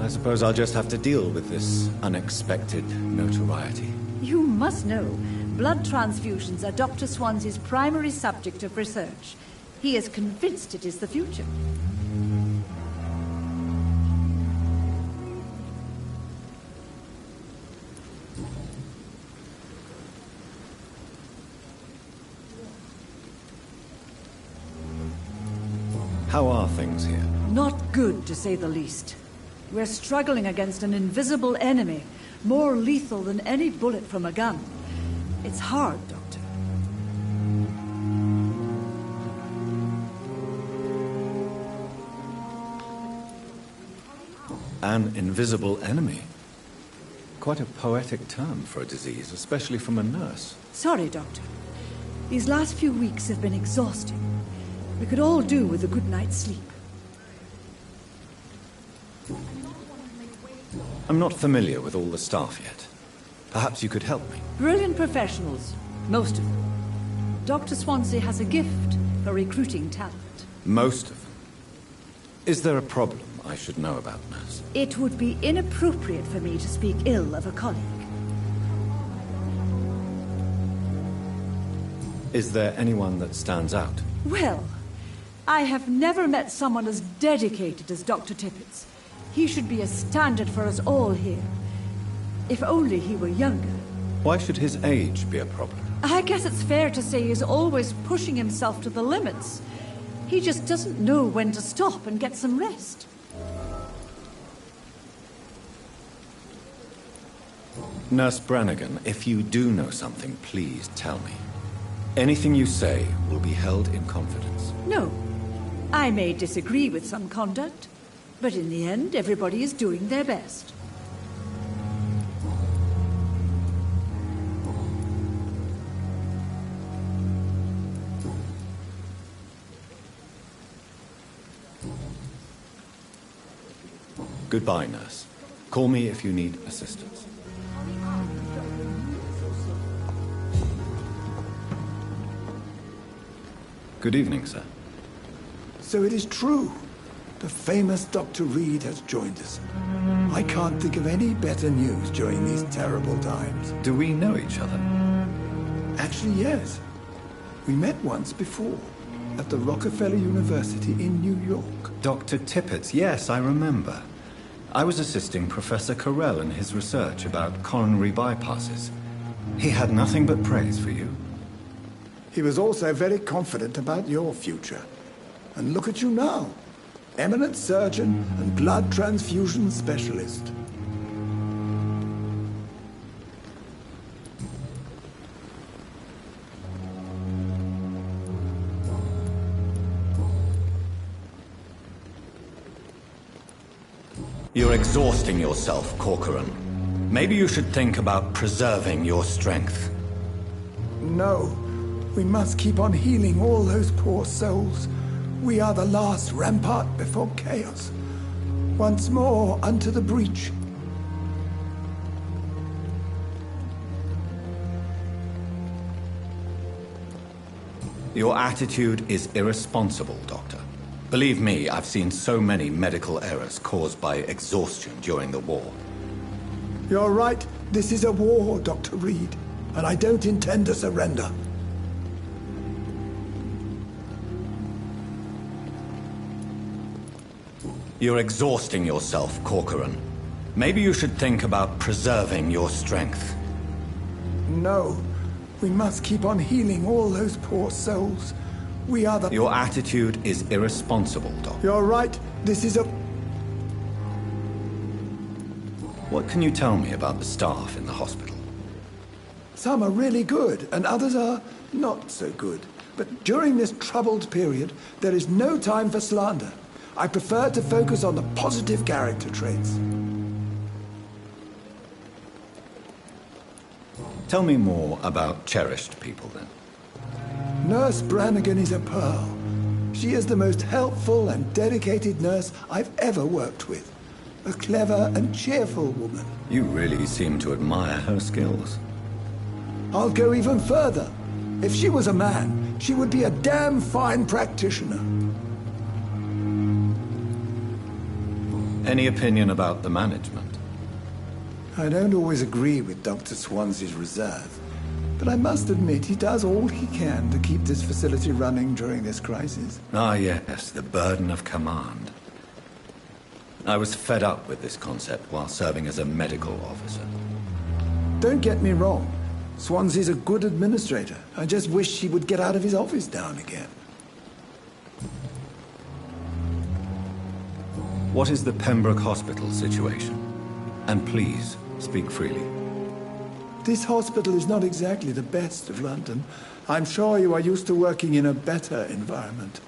I suppose I'll just have to deal with this unexpected notoriety. You must know, blood transfusions are Dr. Swansea's primary subject of research. He is convinced it is the future. How are things here? Not good, to say the least. We're struggling against an invisible enemy, more lethal than any bullet from a gun. It's hard, Doctor. An invisible enemy? Quite a poetic term for a disease, especially from a nurse. Sorry, Doctor. These last few weeks have been exhausting. We could all do with a good night's sleep. I'm not familiar with all the staff yet. Perhaps you could help me. Brilliant professionals, most of them. Dr. Swansea has a gift for recruiting talent. Most of them? Is there a problem I should know about, nurse? It would be inappropriate for me to speak ill of a colleague. Is there anyone that stands out? Well, I have never met someone as dedicated as Dr. Tippett's. He should be a standard for us all here. If only he were younger. Why should his age be a problem? I guess it's fair to say he's always pushing himself to the limits. He just doesn't know when to stop and get some rest. Nurse Brannigan, if you do know something, please tell me. Anything you say will be held in confidence. No. I may disagree with some conduct, but in the end, everybody is doing their best. Goodbye, nurse. Call me if you need assistance. Good evening, sir. So it is true. The famous Dr. Reed has joined us. I can't think of any better news during these terrible times. Do we know each other? Actually, yes. We met once before, at the Rockefeller University in New York. Dr. Tippett, yes, I remember. I was assisting Professor Carell in his research about coronary bypasses. He had nothing but praise for you. He was also very confident about your future. And look at you now. Eminent surgeon and blood transfusion specialist. You're exhausting yourself, Corcoran. Maybe you should think about preserving your strength. No. We must keep on healing all those poor souls. We are the last rampart before chaos. Once more unto the breach. Your attitude is irresponsible, Doctor. Believe me, I've seen so many medical errors caused by exhaustion during the war. You're right. This is a war, Dr. Reed, and I don't intend to surrender. You're exhausting yourself, Corcoran. Maybe you should think about preserving your strength. No. We must keep on healing all those poor souls. We are the... Your attitude is irresponsible, Doc. You're right. This is a... What can you tell me about the staff in the hospital? Some are really good, and others are not so good. But during this troubled period, there is no time for slander. I prefer to focus on the positive character traits. Tell me more about cherished people, then. Nurse Brannigan is a pearl. She is the most helpful and dedicated nurse I've ever worked with. A clever and cheerful woman. You really seem to admire her skills. I'll go even further. If she was a man, she would be a damn fine practitioner. Any opinion about the management? I don't always agree with Dr. Swansea's reserve, but I must admit he does all he can to keep this facility running during this crisis. Ah, yes, the burden of command. I was fed up with this concept while serving as a medical officer. Don't get me wrong. Swansea's a good administrator. I just wish he would get out of his office now and again. What is the Pembroke Hospital situation? And please, speak freely. This hospital is not exactly the best of London. I'm sure you are used to working in a better environment.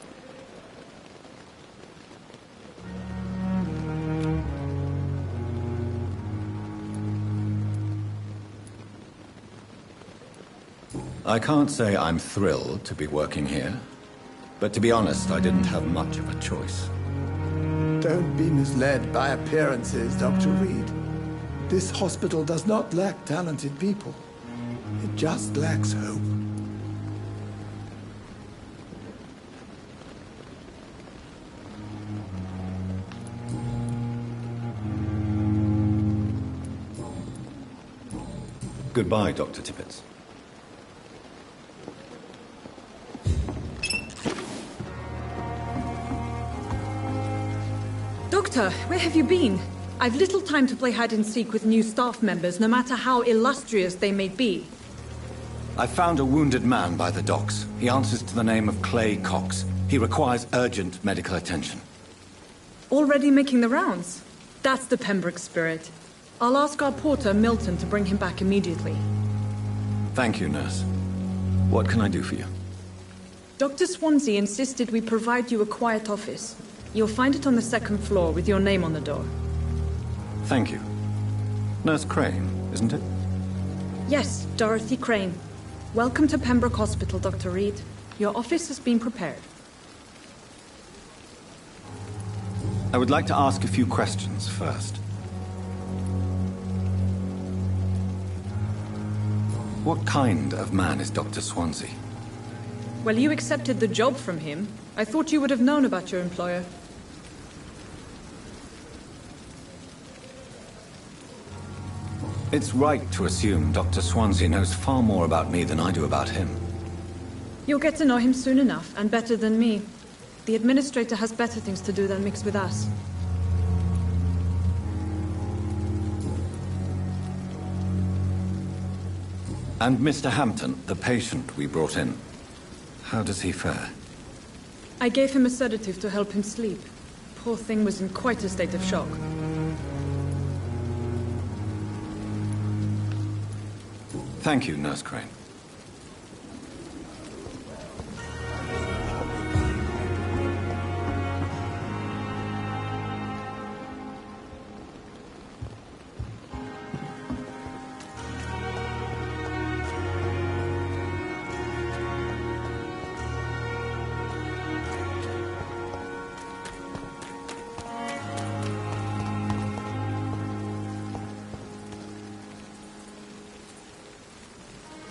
I can't say I'm thrilled to be working here, but to be honest, I didn't have much of a choice. Don't be misled by appearances, Dr. Reed. This hospital does not lack talented people. It just lacks hope. Goodbye, Dr. Tippett. Doctor, where have you been? I've little time to play hide-and-seek with new staff members, no matter how illustrious they may be. I found a wounded man by the docks. He answers to the name of Clay Cox. He requires urgent medical attention. Already making the rounds? That's the Pembroke spirit. I'll ask our porter, Milton, to bring him back immediately. Thank you, nurse. What can I do for you? Dr. Swansea insisted we provide you a quiet office. You'll find it on the second floor with your name on the door. Thank you. Nurse Crane, isn't it? Yes, Dorothy Crane. Welcome to Pembroke Hospital, Dr. Reed. Your office has been prepared. I would like to ask a few questions first. What kind of man is Dr. Swansea? Well, you accepted the job from him. I thought you would have known about your employer. It's right to assume Dr. Swansea knows far more about me than I do about him. You'll get to know him soon enough, and better than me. The administrator has better things to do than mix with us. And Mr. Hampton, the patient we brought in, how does he fare? I gave him a sedative to help him sleep. Poor thing was in quite a state of shock. Thank you, Nurse Crane.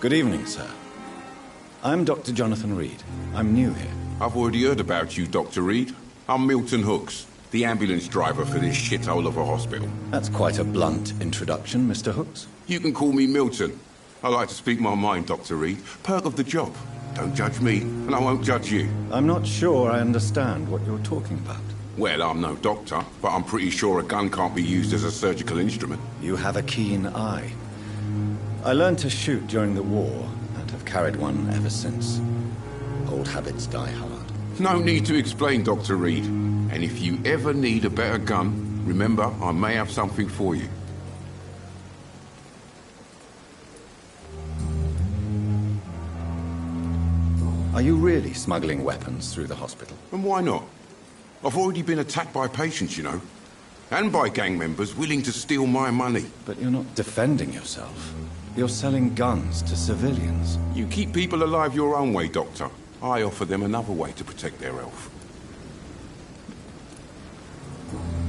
Good evening, sir. I'm Dr. Jonathan Reed. I'm new here. I've already heard about you, Dr. Reed. I'm Milton Hooks, the ambulance driver for this shithole of a hospital. That's quite a blunt introduction, Mr. Hooks. You can call me Milton. I like to speak my mind, Dr. Reed. Perk of the job. Don't judge me, and I won't judge you. I'm not sure I understand what you're talking about. Well, I'm no doctor, but I'm pretty sure a gun can't be used as a surgical instrument. You have a keen eye. I learned to shoot during the war, and have carried one ever since. Old habits die hard. No need to explain, Dr. Reed. And if you ever need a better gun, remember, I may have something for you. Are you really smuggling weapons through the hospital? And why not? I've already been attacked by patients, you know. And by gang members willing to steal my money. But you're not defending yourself. You're selling guns to civilians. You keep people alive your own way, Doctor. I offer them another way to protect their health.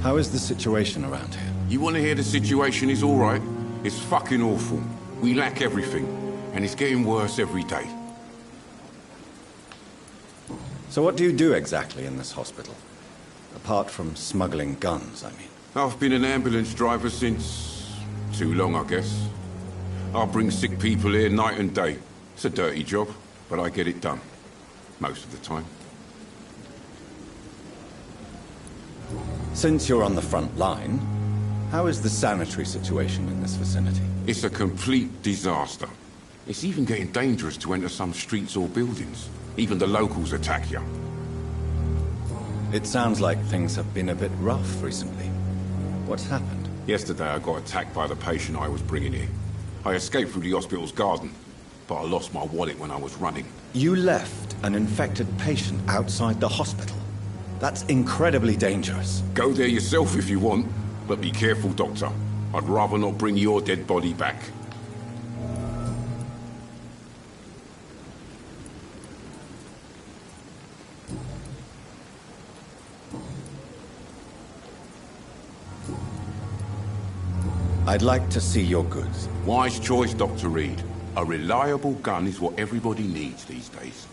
How is the situation around here? You want to hear the situation is all right? It's fucking awful. We lack everything. And it's getting worse every day. So what do you do exactly in this hospital? Apart from smuggling guns, I mean. I've been an ambulance driver since... too long, I guess. I bring sick people here night and day. It's a dirty job, but I get it done. Most of the time. Since you're on the front line, how is the sanitary situation in this vicinity? It's a complete disaster. It's even getting dangerous to enter some streets or buildings. Even the locals attack you. It sounds like things have been a bit rough recently. What's happened? Yesterday I got attacked by the patient I was bringing here. I escaped through the hospital's garden, but I lost my wallet when I was running. You left an infected patient outside the hospital? That's incredibly dangerous. Go there yourself if you want, but be careful, Doctor. I'd rather not bring your dead body back. I'd like to see your goods. Wise choice, Dr. Reed. A reliable gun is what everybody needs these days.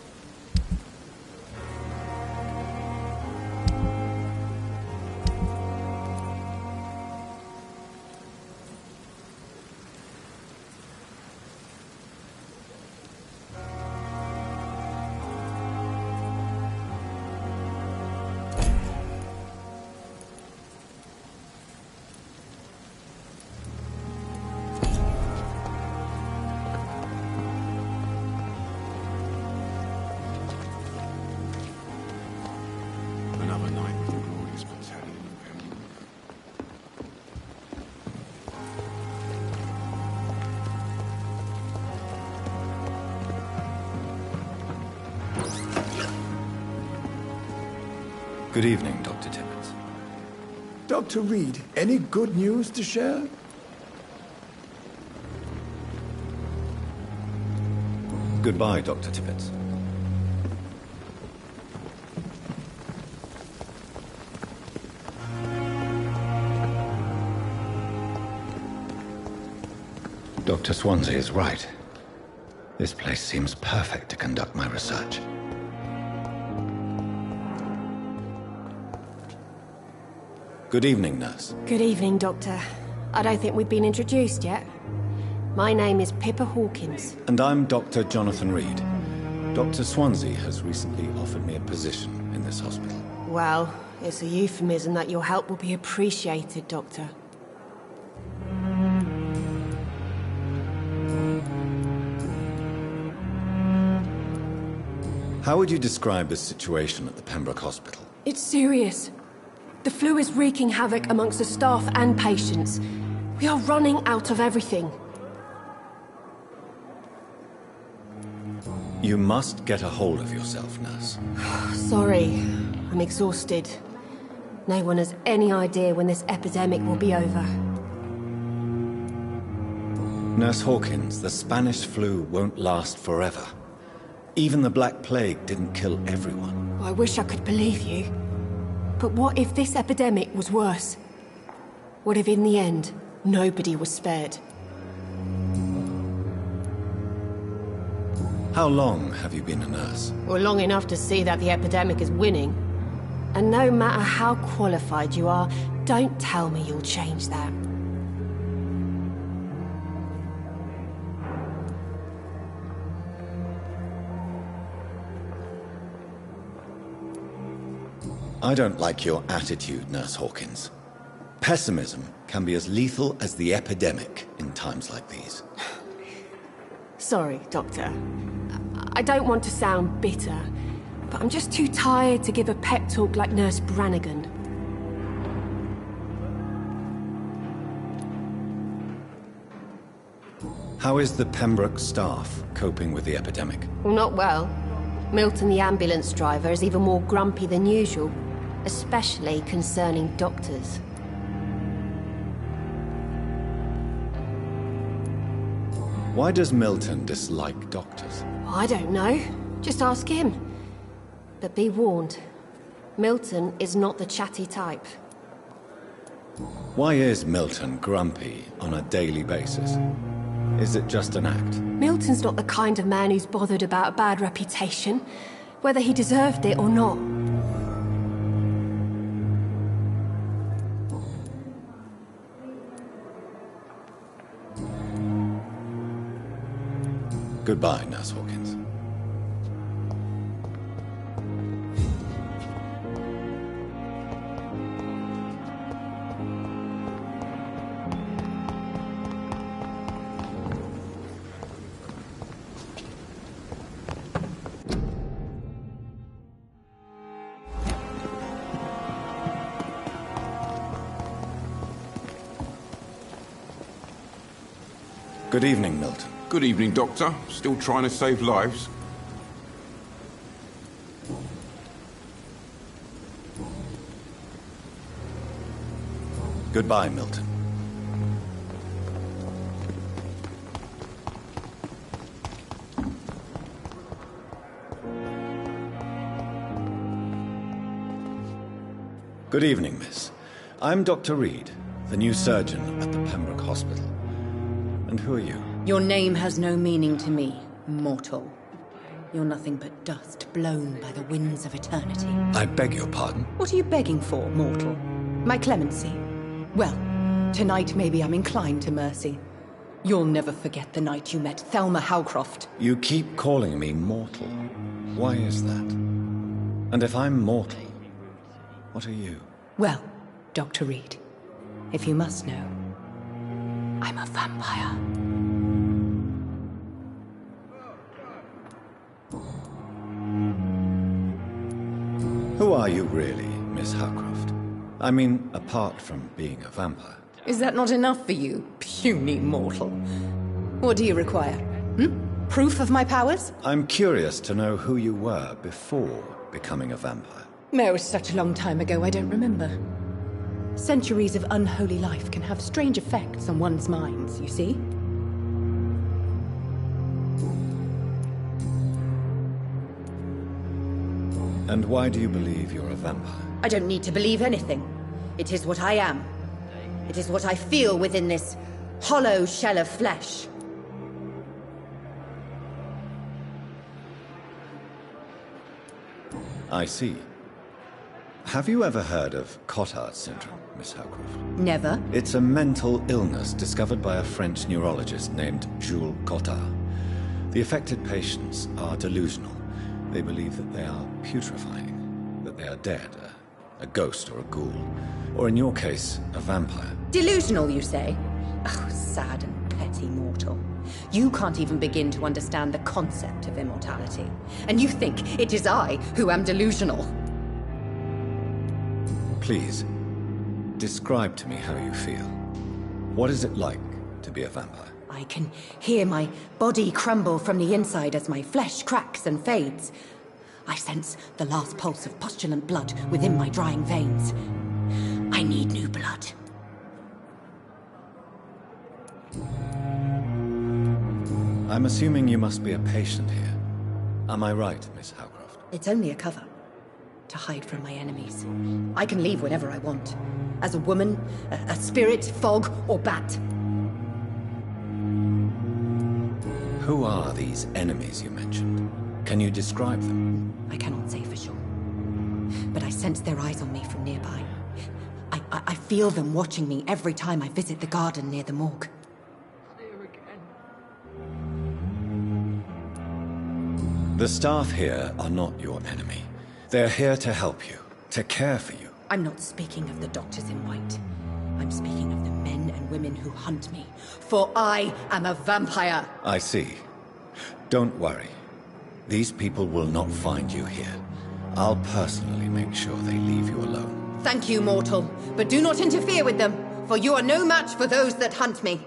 Another night with the glorious battalion of Pembroke. Good evening, Dr. Tippett. Dr. Reed, any good news to share? Goodbye, Dr. Tippett. Dr. Swansea is right. This place seems perfect to conduct my research. Good evening, nurse. Good evening, Doctor. I don't think we've been introduced yet. My name is Pippa Hawkins. And I'm Dr. Jonathan Reed. Dr. Swansea has recently offered me a position in this hospital. Well, it's a euphemism that your help will be appreciated, Doctor. How would you describe the situation at the Pembroke Hospital? It's serious. The flu is wreaking havoc amongst the staff and patients. We are running out of everything. You must get a hold of yourself, nurse. Sorry, I'm exhausted. No one has any idea when this epidemic will be over. Nurse Hawkins, the Spanish flu won't last forever. Even the Black Plague didn't kill everyone. I wish I could believe you. But what if this epidemic was worse? What if in the end, nobody was spared? How long have you been a nurse? Well, long enough to see that the epidemic is winning. And no matter how qualified you are, don't tell me you'll change that. I don't like your attitude, Nurse Hawkins. Pessimism can be as lethal as the epidemic in times like these. Sorry, Doctor. I don't want to sound bitter, but I'm just too tired to give a pep talk like Nurse Brannigan. How is the Pembroke staff coping with the epidemic? Well, not well. Milton, the ambulance driver, is even more grumpy than usual, especially concerning doctors. Why does Milton dislike doctors? I don't know. Just ask him. But be warned, Milton is not the chatty type. Why is Milton grumpy on a daily basis? Is it just an act? Milton's not the kind of man who's bothered about a bad reputation, whether he deserved it or not. Goodbye, Nurse Hawkins. Good evening, Milton. Good evening, Doctor. Still trying to save lives? Goodbye, Milton. Good evening, miss. I'm Dr. Reed, the new surgeon at the Pembroke Hospital. And who are you? Your name has no meaning to me, mortal. You're nothing but dust blown by the winds of eternity. I beg your pardon? What are you begging for, mortal? My clemency? Well, tonight maybe I'm inclined to mercy. You'll never forget the night you met Thelma Howcroft. You keep calling me mortal. Why is that? And if I'm mortal, what are you? Well, Dr. Reed, if you must know, I'm a vampire. Who are you really, Miss Howcroft? I mean, apart from being a vampire. Is that not enough for you, puny mortal? What do you require? Proof of my powers? I'm curious to know who you were before becoming a vampire. No, it was such a long time ago, I don't remember. Centuries of unholy life can have strange effects on one's minds, you see? And why do you believe you're a vampire? I don't need to believe anything. It is what I am. It is what I feel within this hollow shell of flesh. I see. Have you ever heard of Cotard syndrome, Miss Howcroft? Never. It's a mental illness discovered by a French neurologist named Jules Cotard. The affected patients are delusional. They believe that they are putrefying, that they are dead, a ghost or a ghoul, or in your case, a vampire. Delusional, you say? Oh, sad and petty mortal. You can't even begin to understand the concept of immortality. And you think it is I who am delusional. Please, describe to me how you feel. What is it like to be a vampire? I can hear my body crumble from the inside as my flesh cracks and fades. I sense the last pulse of postulant blood within my drying veins. I need new blood. I'm assuming you must be a patient here. Am I right, Miss Howcroft? It's only a cover. To hide from my enemies. I can leave whenever I want. As a woman, a spirit, fog, or bat. Who are these enemies you mentioned? Can you describe them? I cannot say for sure. but I sense their eyes on me from nearby. I feel them watching me every time I visit the garden near the morgue. The staff here are not your enemy. They're here to help you, to care for you. I'm not speaking of the doctors in white. I'm speaking of the men and women who hunt me. For I am a vampire! I see. Don't worry. These people will not find you here. I'll personally make sure they leave you alone. Thank you, mortal, but do not interfere with them, for you are no match for those that hunt me.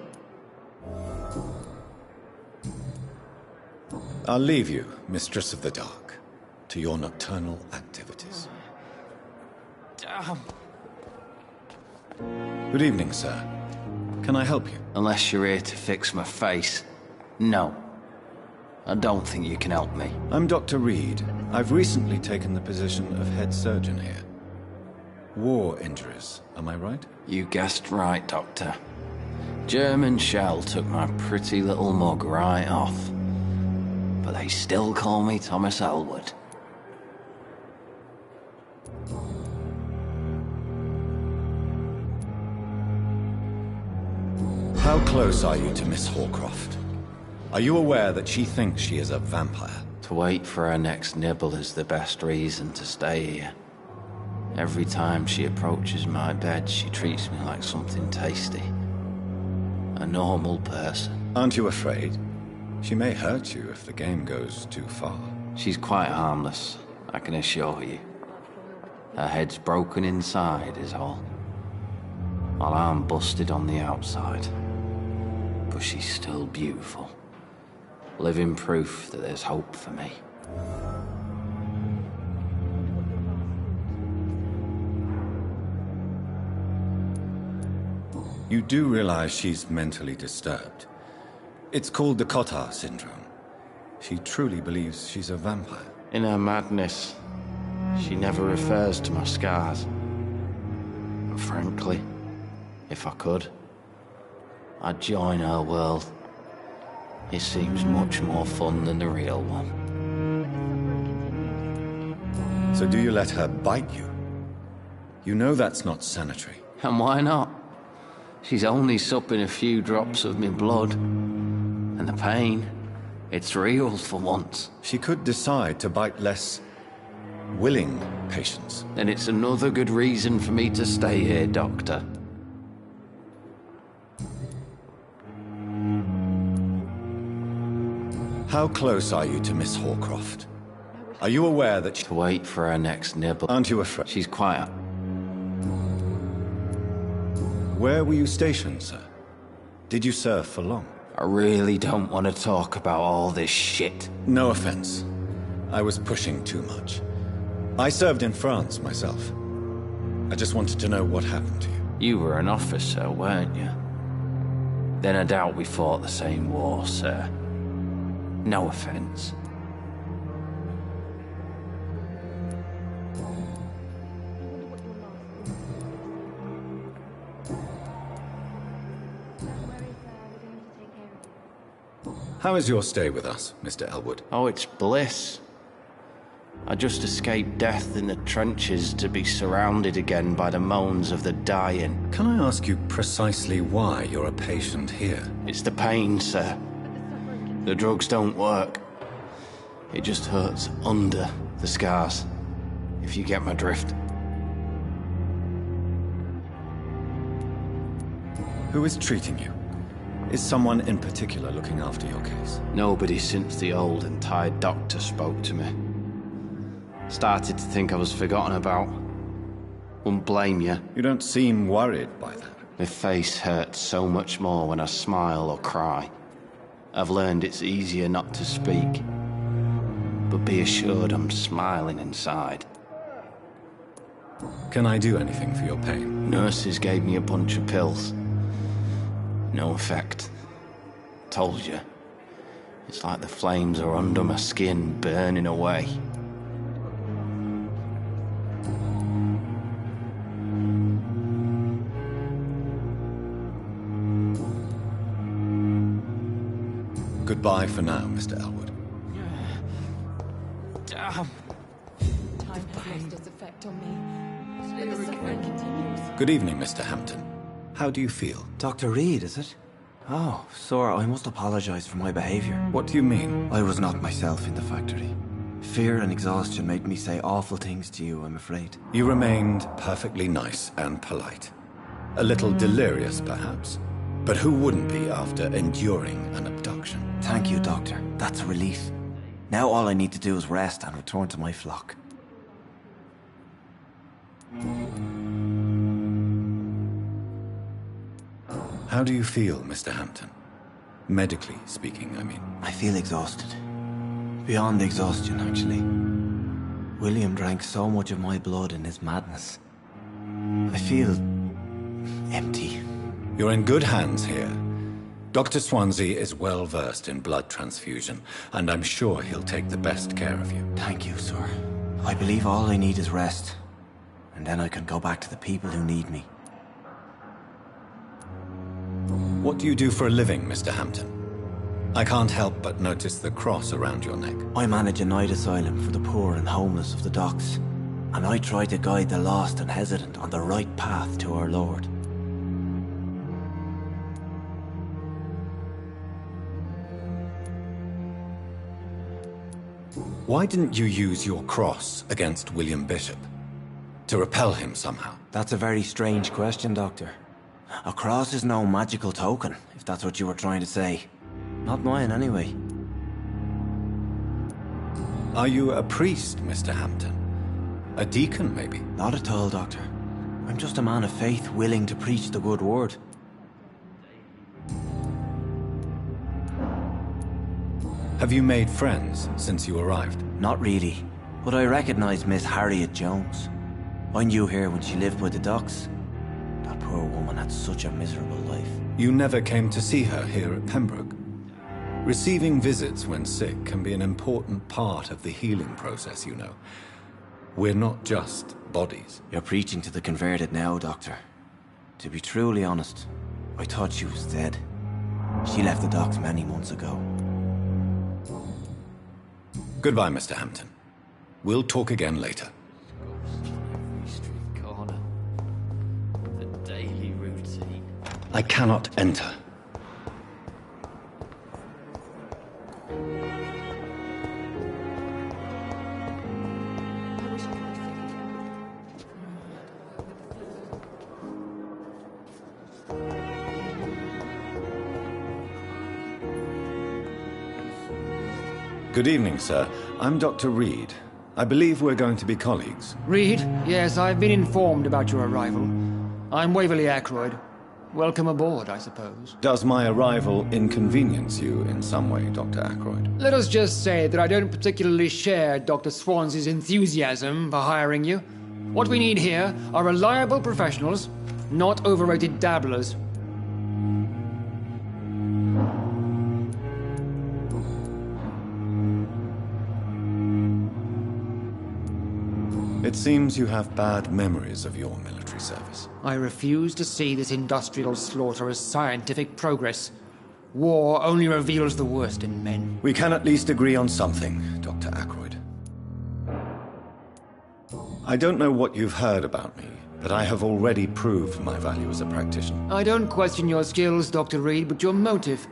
I'll leave you, Mistress of the Dark, to your nocturnal activities. Good evening, sir. Can I help you? Unless you're here to fix my face. No. I don't think you can help me. I'm Dr. Reed. I've recently taken the position of head surgeon here. War injuries, am I right? You guessed right, Doctor. German shell took my pretty little mug right off. But they still call me Thomas Elwood. How close are you to Miss Horcroft? Are you aware that she thinks she is a vampire? To wait for her next nibble is the best reason to stay here. Every time she approaches my bed, she treats me like something tasty. A normal person. Aren't you afraid? She may hurt you if the game goes too far. She's quite harmless, I can assure you. Her head's broken inside is all. While I'm busted on the outside. But she's still beautiful. Living proof that there's hope for me. You do realize she's mentally disturbed. It's called the Cotard syndrome. She truly believes she's a vampire. In her madness, she never refers to my scars. And frankly, if I could, I'd join her world. It seems much more fun than the real one. So do you let her bite you? You know that's not sanitary. And why not? She's only supping a few drops of me blood. And the pain, it's real for once. She could decide to bite less willing patients. Then it's another good reason for me to stay here, Doctor. How close are you to Miss Horcroft? Are you aware that she... To wait for her next nibble. Aren't you afraid? She's quiet. Where were you stationed, sir? Did you serve for long? I really don't want to talk about all this shit. No offense. I was pushing too much. I served in France myself. I just wanted to know what happened to you. You were an officer, weren't you? Then I doubt we fought the same war, sir. No offense. How is your stay with us, Mr. Elwood? Oh, it's bliss. I just escaped death in the trenches to be surrounded again by the moans of the dying. Can I ask you precisely why you're a patient here? It's the pain, sir. The drugs don't work. It just hurts under the scars, if you get my drift. Who is treating you? Is someone in particular looking after your case? Nobody since the old and tired doctor spoke to me. Started to think I was forgotten about. Wouldn't blame you. You don't seem worried by that. My face hurts so much more when I smile or cry. I've learned it's easier not to speak. But be assured I'm smiling inside. Can I do anything for your pain? Nurses gave me a bunch of pills. No effect. Told you. It's like the flames are under my skin, burning away. Goodbye for now, Mr. Elwood. Time to lost its effect on me. But the suffering continues. Good evening, Mr. Hampton. How do you feel? Dr. Reed, is it? Oh, sir, I must apologize for my behavior. What do you mean? I was not myself in the factory. Fear and exhaustion made me say awful things to you, I'm afraid. You remained perfectly nice and polite. A little delirious, perhaps. But who wouldn't be after enduring an abduction? Thank you, Doctor. That's a relief. Now all I need to do is rest and return to my flock. How do you feel, Mr. Hampton? Medically speaking, I mean. I feel exhausted. Beyond exhaustion, actually. William drank so much of my blood in his madness. I feel empty. You're in good hands here. Dr. Swansea is well versed in blood transfusion, and I'm sure he'll take the best care of you. Thank you, sir. I believe all I need is rest, and then I can go back to the people who need me. What do you do for a living, Mr. Hampton? I can't help but notice the cross around your neck. I manage a night asylum for the poor and homeless of the docks, and I try to guide the lost and hesitant on the right path to our Lord. Why didn't you use your cross against William Bishop? To repel him somehow? That's a very strange question, Doctor. A cross is no magical token, if that's what you were trying to say. Not mine, anyway. Are you a priest, Mr. Hampton? A deacon, maybe? Not at all, Doctor. I'm just a man of faith willing to preach the good word. Have you made friends since you arrived? Not really, but I recognize Miss Harriet Jones. I knew her when she lived by the docks. That poor woman had such a miserable life. You never came to see her here at Pembroke? Receiving visits when sick can be an important part of the healing process, you know. We're not just bodies. You're preaching to the converted now, Doctor. To be truly honest, I thought she was dead. She left the docks many months ago. Goodbye, Mr. Hampton. We'll talk again later. The daily routine. I cannot enter. Good evening, sir. I'm Dr. Reed. I believe we're going to be colleagues. Reed? Yes, I've been informed about your arrival. I'm Waverly Ackroyd. Welcome aboard, I suppose. Does my arrival inconvenience you in some way, Dr. Ackroyd? Let us just say that I don't particularly share Dr. Swansea's enthusiasm for hiring you. What we need here are reliable professionals, not overrated dabblers. It seems you have bad memories of your military service. I refuse to see this industrial slaughter as scientific progress. War only reveals the worst in men. We can at least agree on something, Dr. Ackroyd. I don't know what you've heard about me, but I have already proved my value as a practitioner. I don't question your skills, Dr. Reed, but your motive.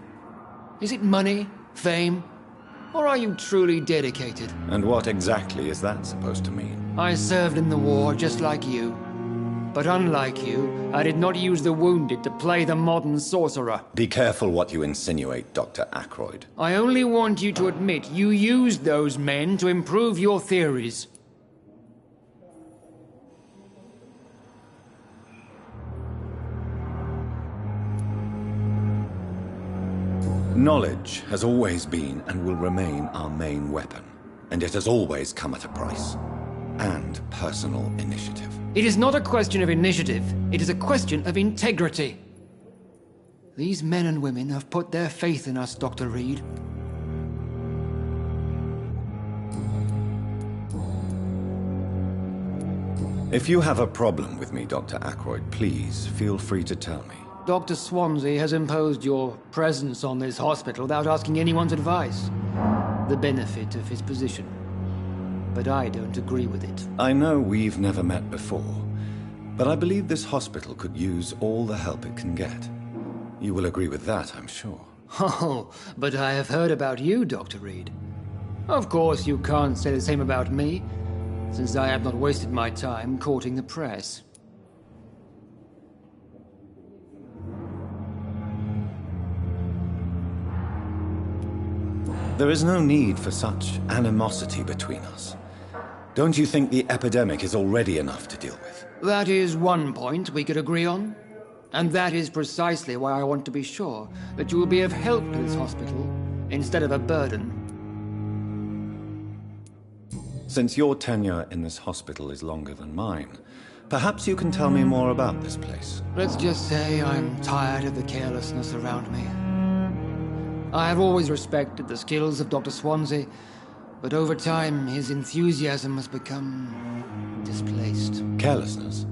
Is it money, fame, or are you truly dedicated? And what exactly is that supposed to mean? I served in the war just like you. But unlike you, I did not use the wounded to play the modern sorcerer. Be careful what you insinuate, Dr. Ackroyd. I only want you to admit you used those men to improve your theories. Knowledge has always been and will remain our main weapon, and it has always come at a price. And personal initiative. It is not a question of initiative, it is a question of integrity. These men and women have put their faith in us, Dr. Reed. If you have a problem with me, Dr. Ackroyd, please feel free to tell me. Dr. Swansea has imposed your presence on this hospital without asking anyone's advice. The benefit of his position. but I don't agree with it. I know we've never met before, but I believe this hospital could use all the help it can get. You will agree with that, I'm sure. Oh, but I have heard about you, Dr. Reed. Of course, you can't say the same about me, since I have not wasted my time courting the press. There is no need for such animosity between us. Don't you think the epidemic is already enough to deal with? That is one point we could agree on. And that is precisely why I want to be sure that you will be of help to this hospital, instead of a burden. Since your tenure in this hospital is longer than mine, perhaps you can tell me more about this place. Let's just say I'm tired of the carelessness around me. I have always respected the skills of Dr. Swansea, but over time his enthusiasm has become displaced. Carelessness?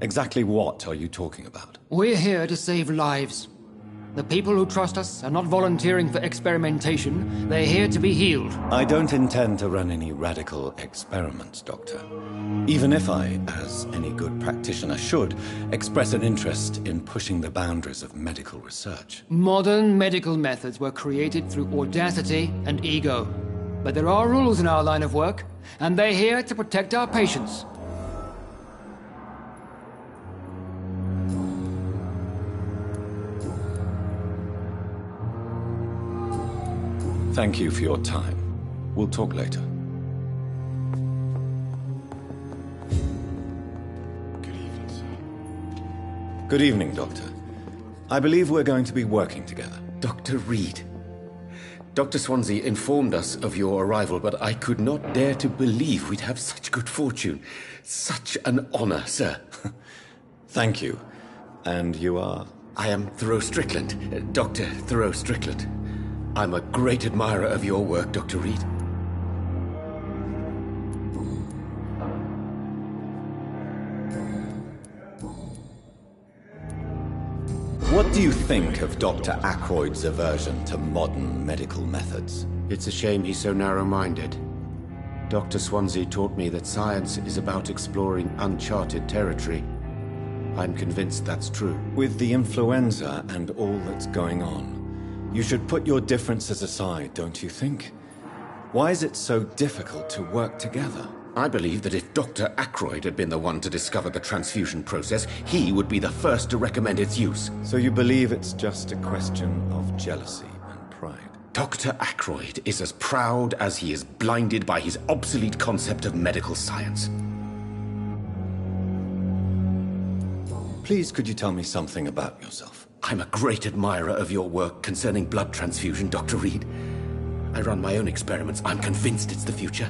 Exactly what are you talking about? We're here to save lives. The people who trust us are not volunteering for experimentation. They're here to be healed. I don't intend to run any radical experiments, Doctor. Even if I, as any good practitioner should, express an interest in pushing the boundaries of medical research. Modern medical methods were created through audacity and ego. But there are rules in our line of work, and they're here to protect our patients. Thank you for your time. We'll talk later. Good evening, sir. Good evening, Doctor. I believe we're going to be working together. Dr. Reed. Dr. Swansea informed us of your arrival, but I could not dare to believe we'd have such good fortune. Such an honor, sir. Thank you. And you are? I am Thoreau Strickland, Dr. Thoreau Strickland. I'm a great admirer of your work, Dr. Reed. What do you think of Dr. Ackroyd's aversion to modern medical methods? It's a shame he's so narrow-minded. Dr. Swansea taught me that science is about exploring uncharted territory. I'm convinced that's true. With the influenza and all that's going on, you should put your differences aside, don't you think? Why is it so difficult to work together? I believe that if Dr. Ackroyd had been the one to discover the transfusion process, he would be the first to recommend its use. So you believe it's just a question of jealousy and pride? Dr. Ackroyd is as proud as he is blinded by his obsolete concept of medical science. Please, could you tell me something about yourself? I'm a great admirer of your work concerning blood transfusion, Dr. Reed. I run my own experiments. I'm convinced it's the future.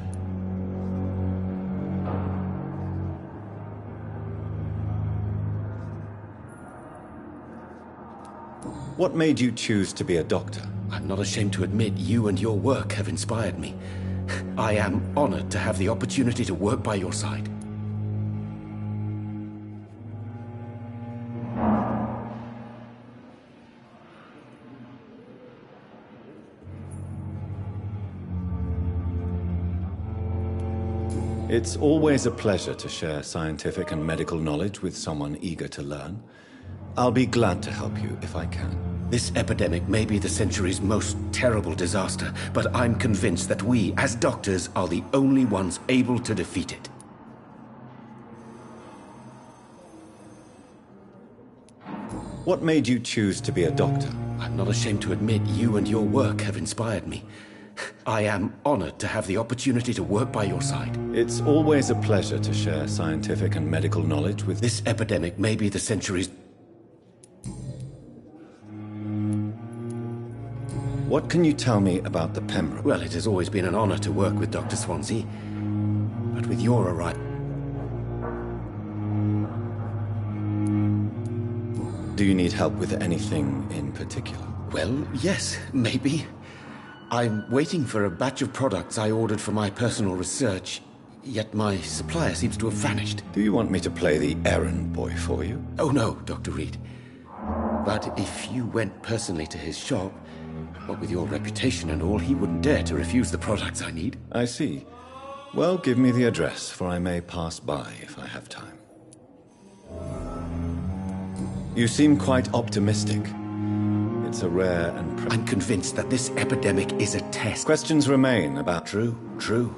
What made you choose to be a doctor? I'm not ashamed to admit you and your work have inspired me. I am honored to have the opportunity to work by your side. It's always a pleasure to share scientific and medical knowledge with someone eager to learn. I'll be glad to help you if I can. This epidemic may be the century's most terrible disaster, but I'm convinced that we, as doctors, are the only ones able to defeat it. What made you choose to be a doctor? I'm not ashamed to admit you and your work have inspired me. I am honored to have the opportunity to work by your side. It's always a pleasure to share scientific and medical knowledge with... This epidemic may be the century's... What can you tell me about the Pembroke? Well, it has always been an honor to work with Dr. Swansea. But with your arrival... Do you need help with anything in particular? Well, yes, maybe. I'm waiting for a batch of products I ordered for my personal research, yet my supplier seems to have vanished. Do you want me to play the errand boy for you? Oh no, Dr. Reed. But if you went personally to his shop, what with your reputation and all, he wouldn't dare to refuse the products I need. I see. Well, give me the address, for I may pass by if I have time. You seem quite optimistic. It's a rare and... I'm convinced that this epidemic is a test. Questions remain about... True.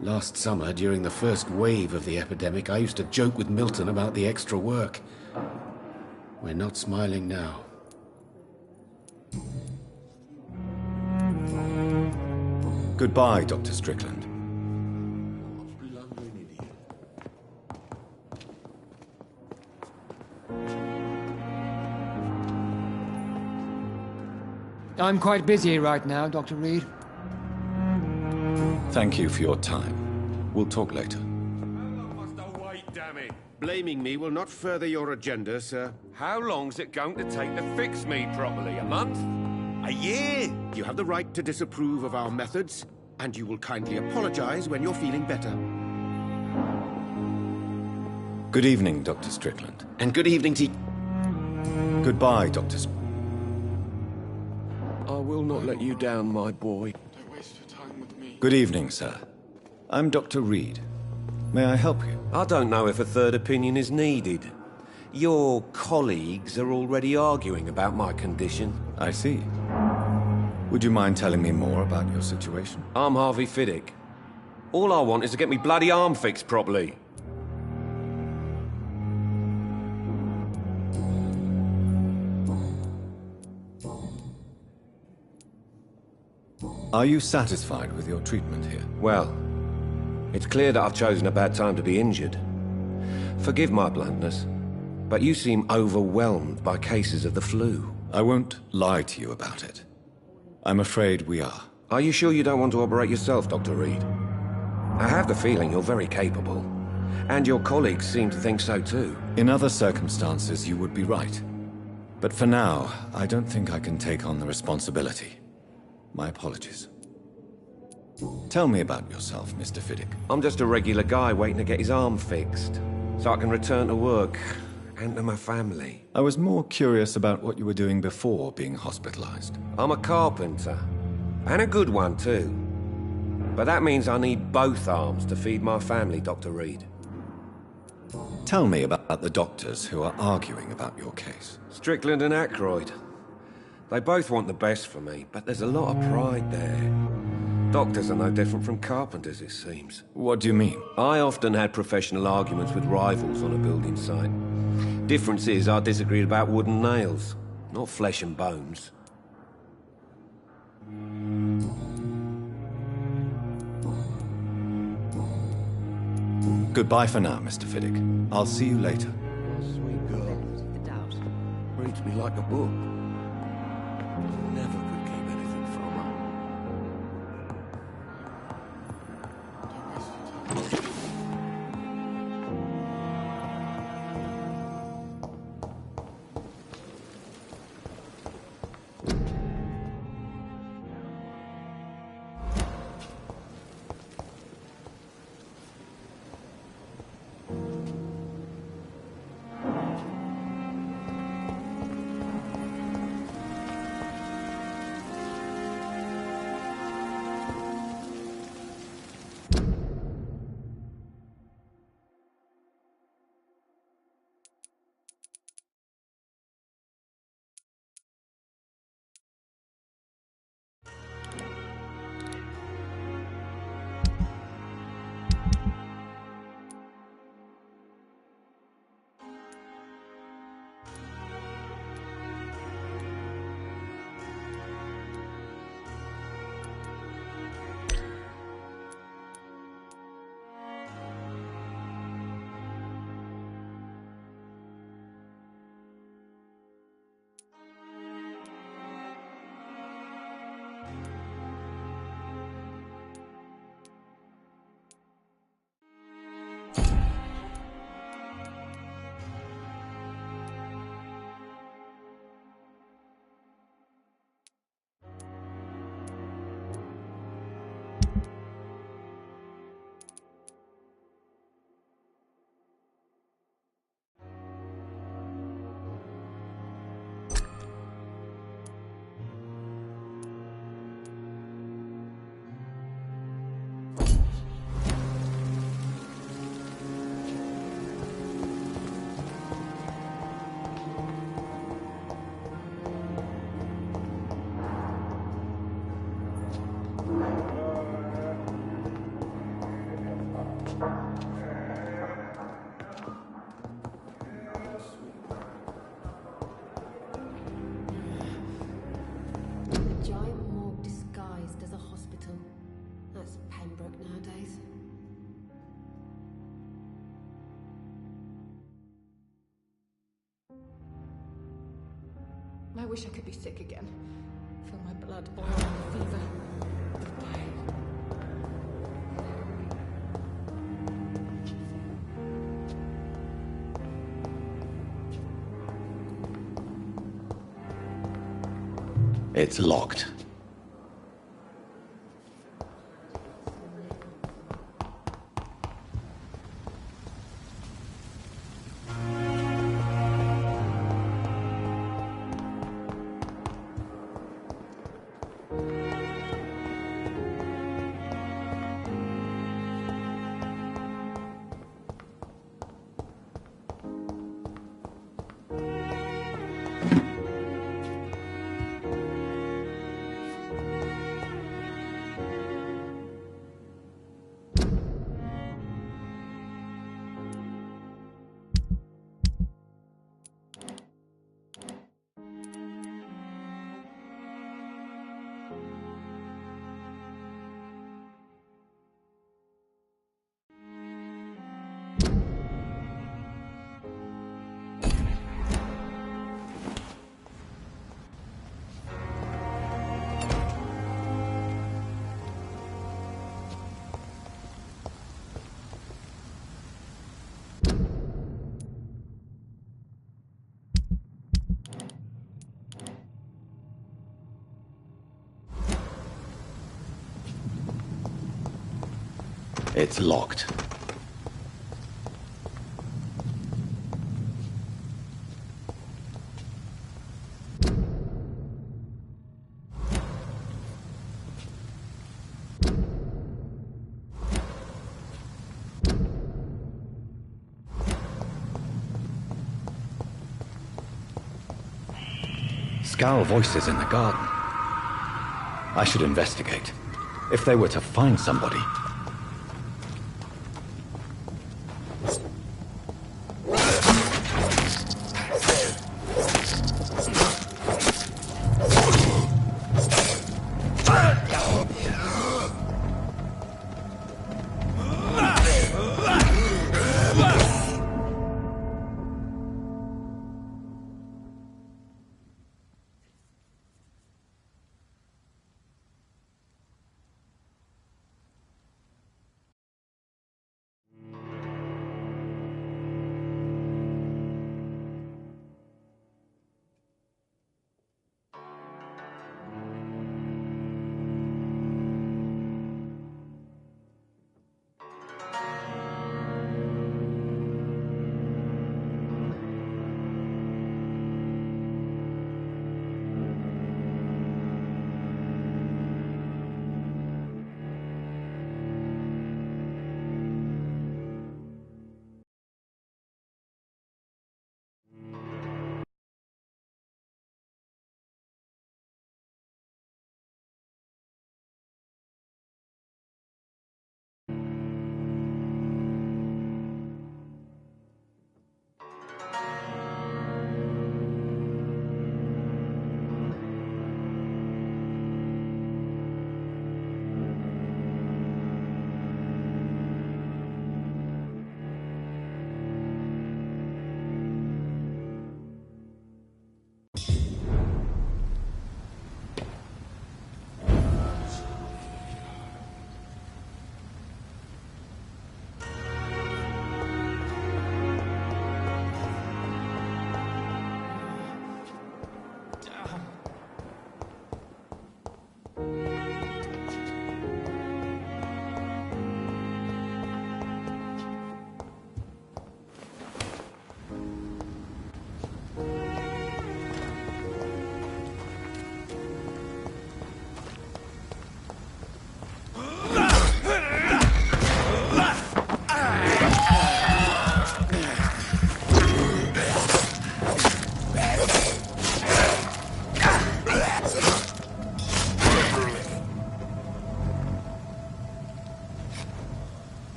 Last summer, during the first wave of the epidemic, I used to joke with Milton about the extra work. We're not smiling now. Goodbye, Dr. Strickland. I'm quite busy right now, Dr. Reed. Thank you for your time. We'll talk later. Wait, damn it. Blaming me will not further your agenda, sir. How long's it going to take to fix me properly? A month? A year? You have the right to disapprove of our methods, and you will kindly apologize when you're feeling better. Good evening, Dr. Strickland. And good evening to... Goodbye, Dr. I will not let you down, my boy. Good evening, sir. I'm Dr. Reed. May I help you? I don't know if a third opinion is needed. Your colleagues are already arguing about my condition. I see. Would you mind telling me more about your situation? I'm Harvey Fiddick. All I want is to get me bloody arm fixed properly. Are you satisfied with your treatment here? Well, it's clear that I've chosen a bad time to be injured. Forgive my bluntness, but you seem overwhelmed by cases of the flu. I won't lie to you about it. I'm afraid we are. Are you sure you don't want to operate yourself, Dr. Reed? I have the feeling you're very capable, and your colleagues seem to think so too. In other circumstances, you would be right. But for now, I don't think I can take on the responsibility. My apologies. Tell me about yourself, Mr. Fiddick. I'm just a regular guy waiting to get his arm fixed, so I can return to work and to my family. I was more curious about what you were doing before being hospitalized. I'm a carpenter, and a good one too. But that means I need both arms to feed my family, Dr. Reed. Tell me about the doctors who are arguing about your case. Strickland and Aykroyd. They both want the best for me, but there's a lot of pride there. Doctors are no different from carpenters, it seems. What do you mean? I often had professional arguments with rivals on a building site. Difference is, I disagreed about wood and nails, not flesh and bones. Goodbye for now, Mr. Fiddick. I'll see you later. Sweet girl. Reads me like a book. Never could keep anything from her. A giant morgue disguised as a hospital. That's Pembroke nowadays. I wish I could be sick again. Feel my blood boil with fever. It's locked. It's locked. Scowl voices in the garden. I should investigate. If they were to find somebody.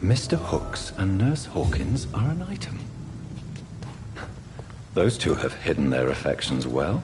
Mr. Hooks and Nurse Hawkins are an item. Those two have hidden their affections well.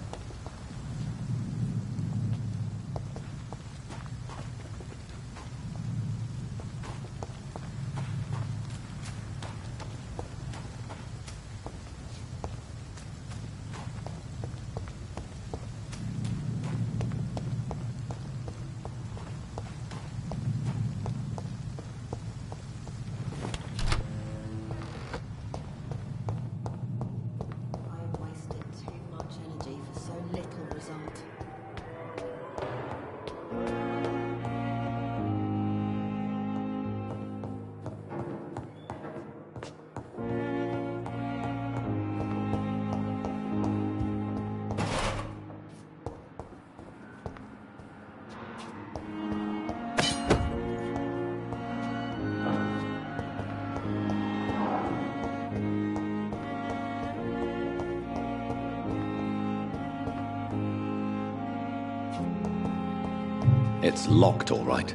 It's locked, all right.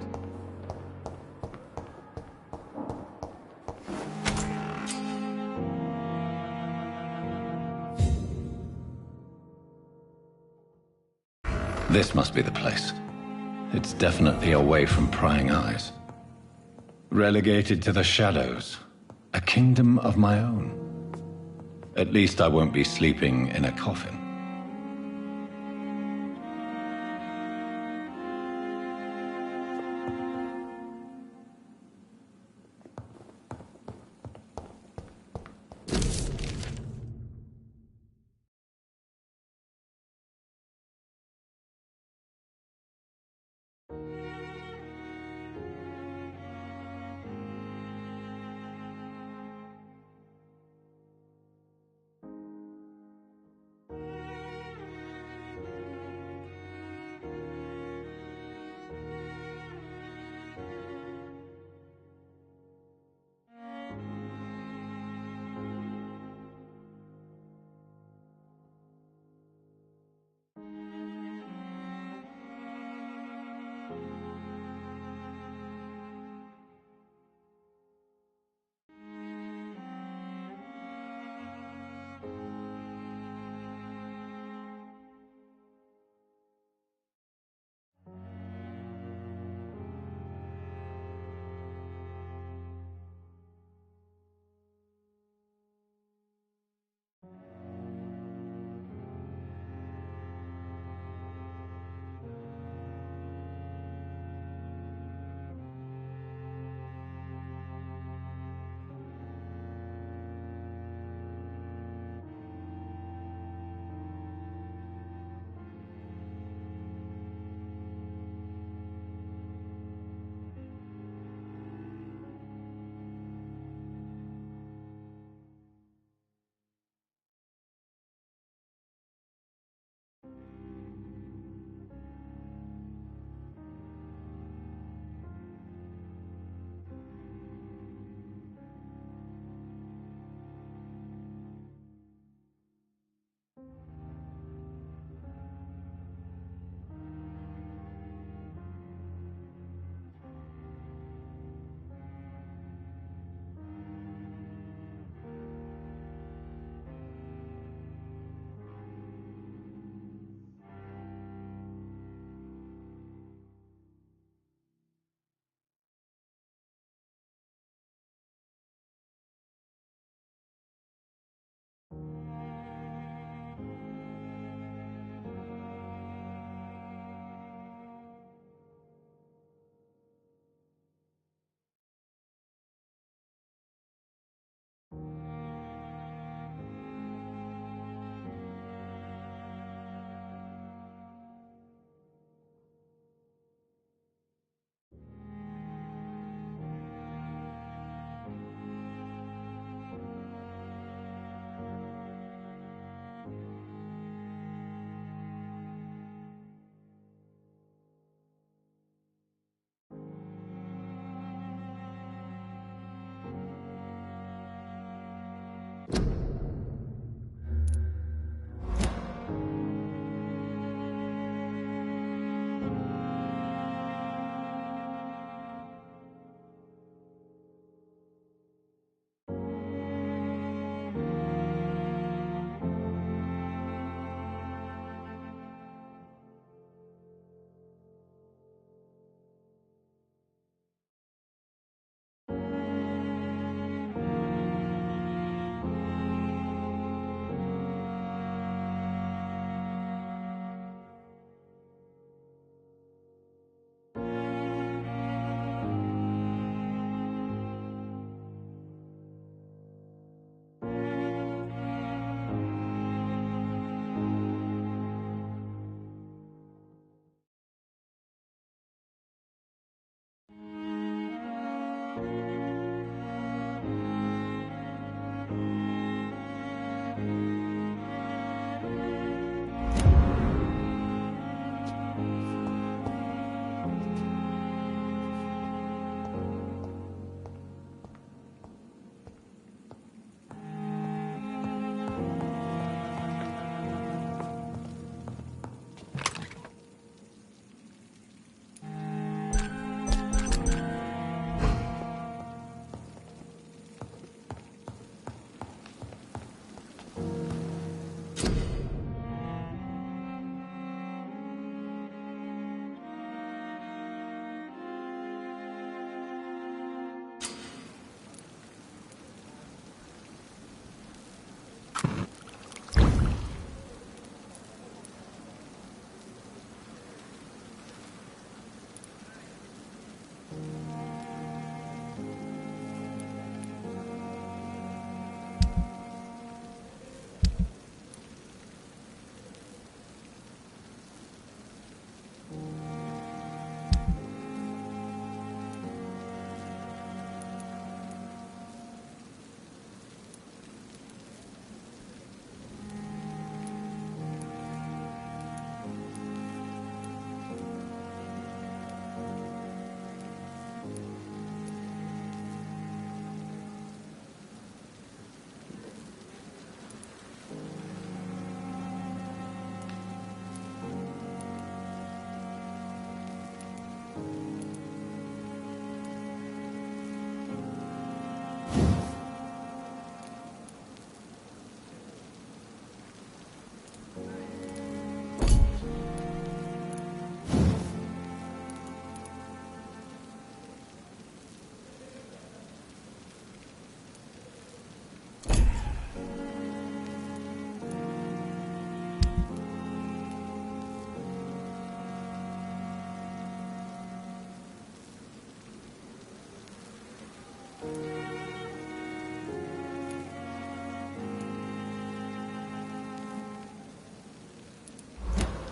This must be the place. It's definitely away from prying eyes. Relegated to the shadows. A kingdom of my own. At least I won't be sleeping in a coffin.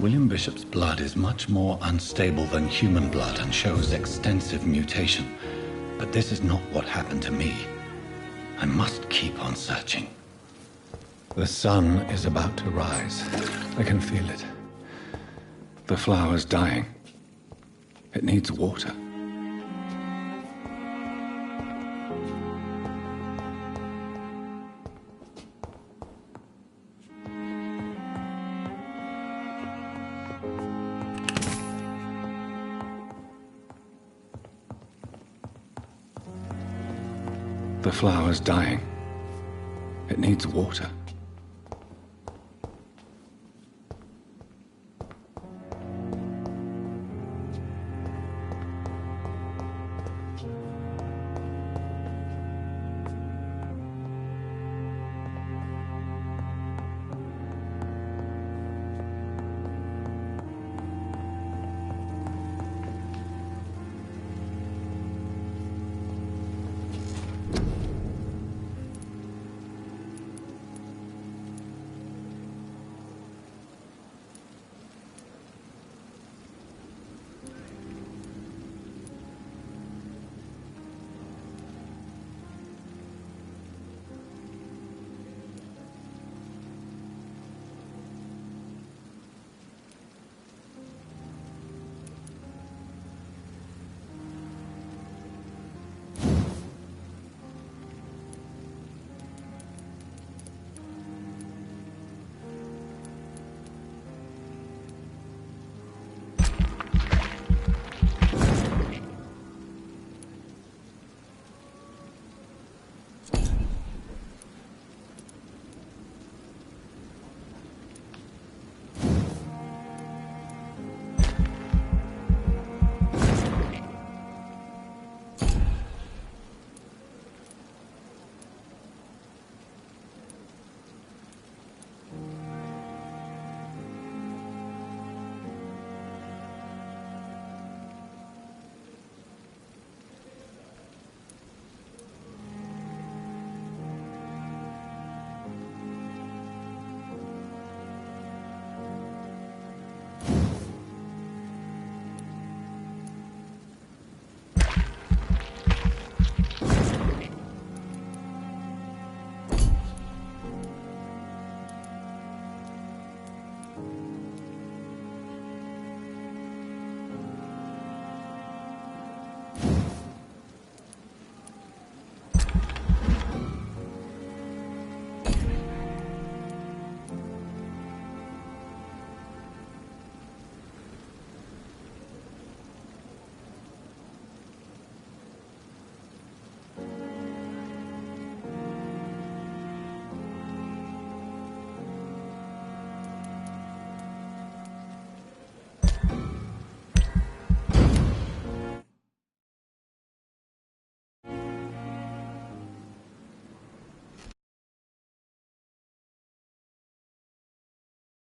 William Bishop's blood is much more unstable than human blood and shows extensive mutation. But this is not what happened to me. I must keep on searching. The sun is about to rise. I can feel it. The flower's dying. It needs water. The flower's dying. It needs water.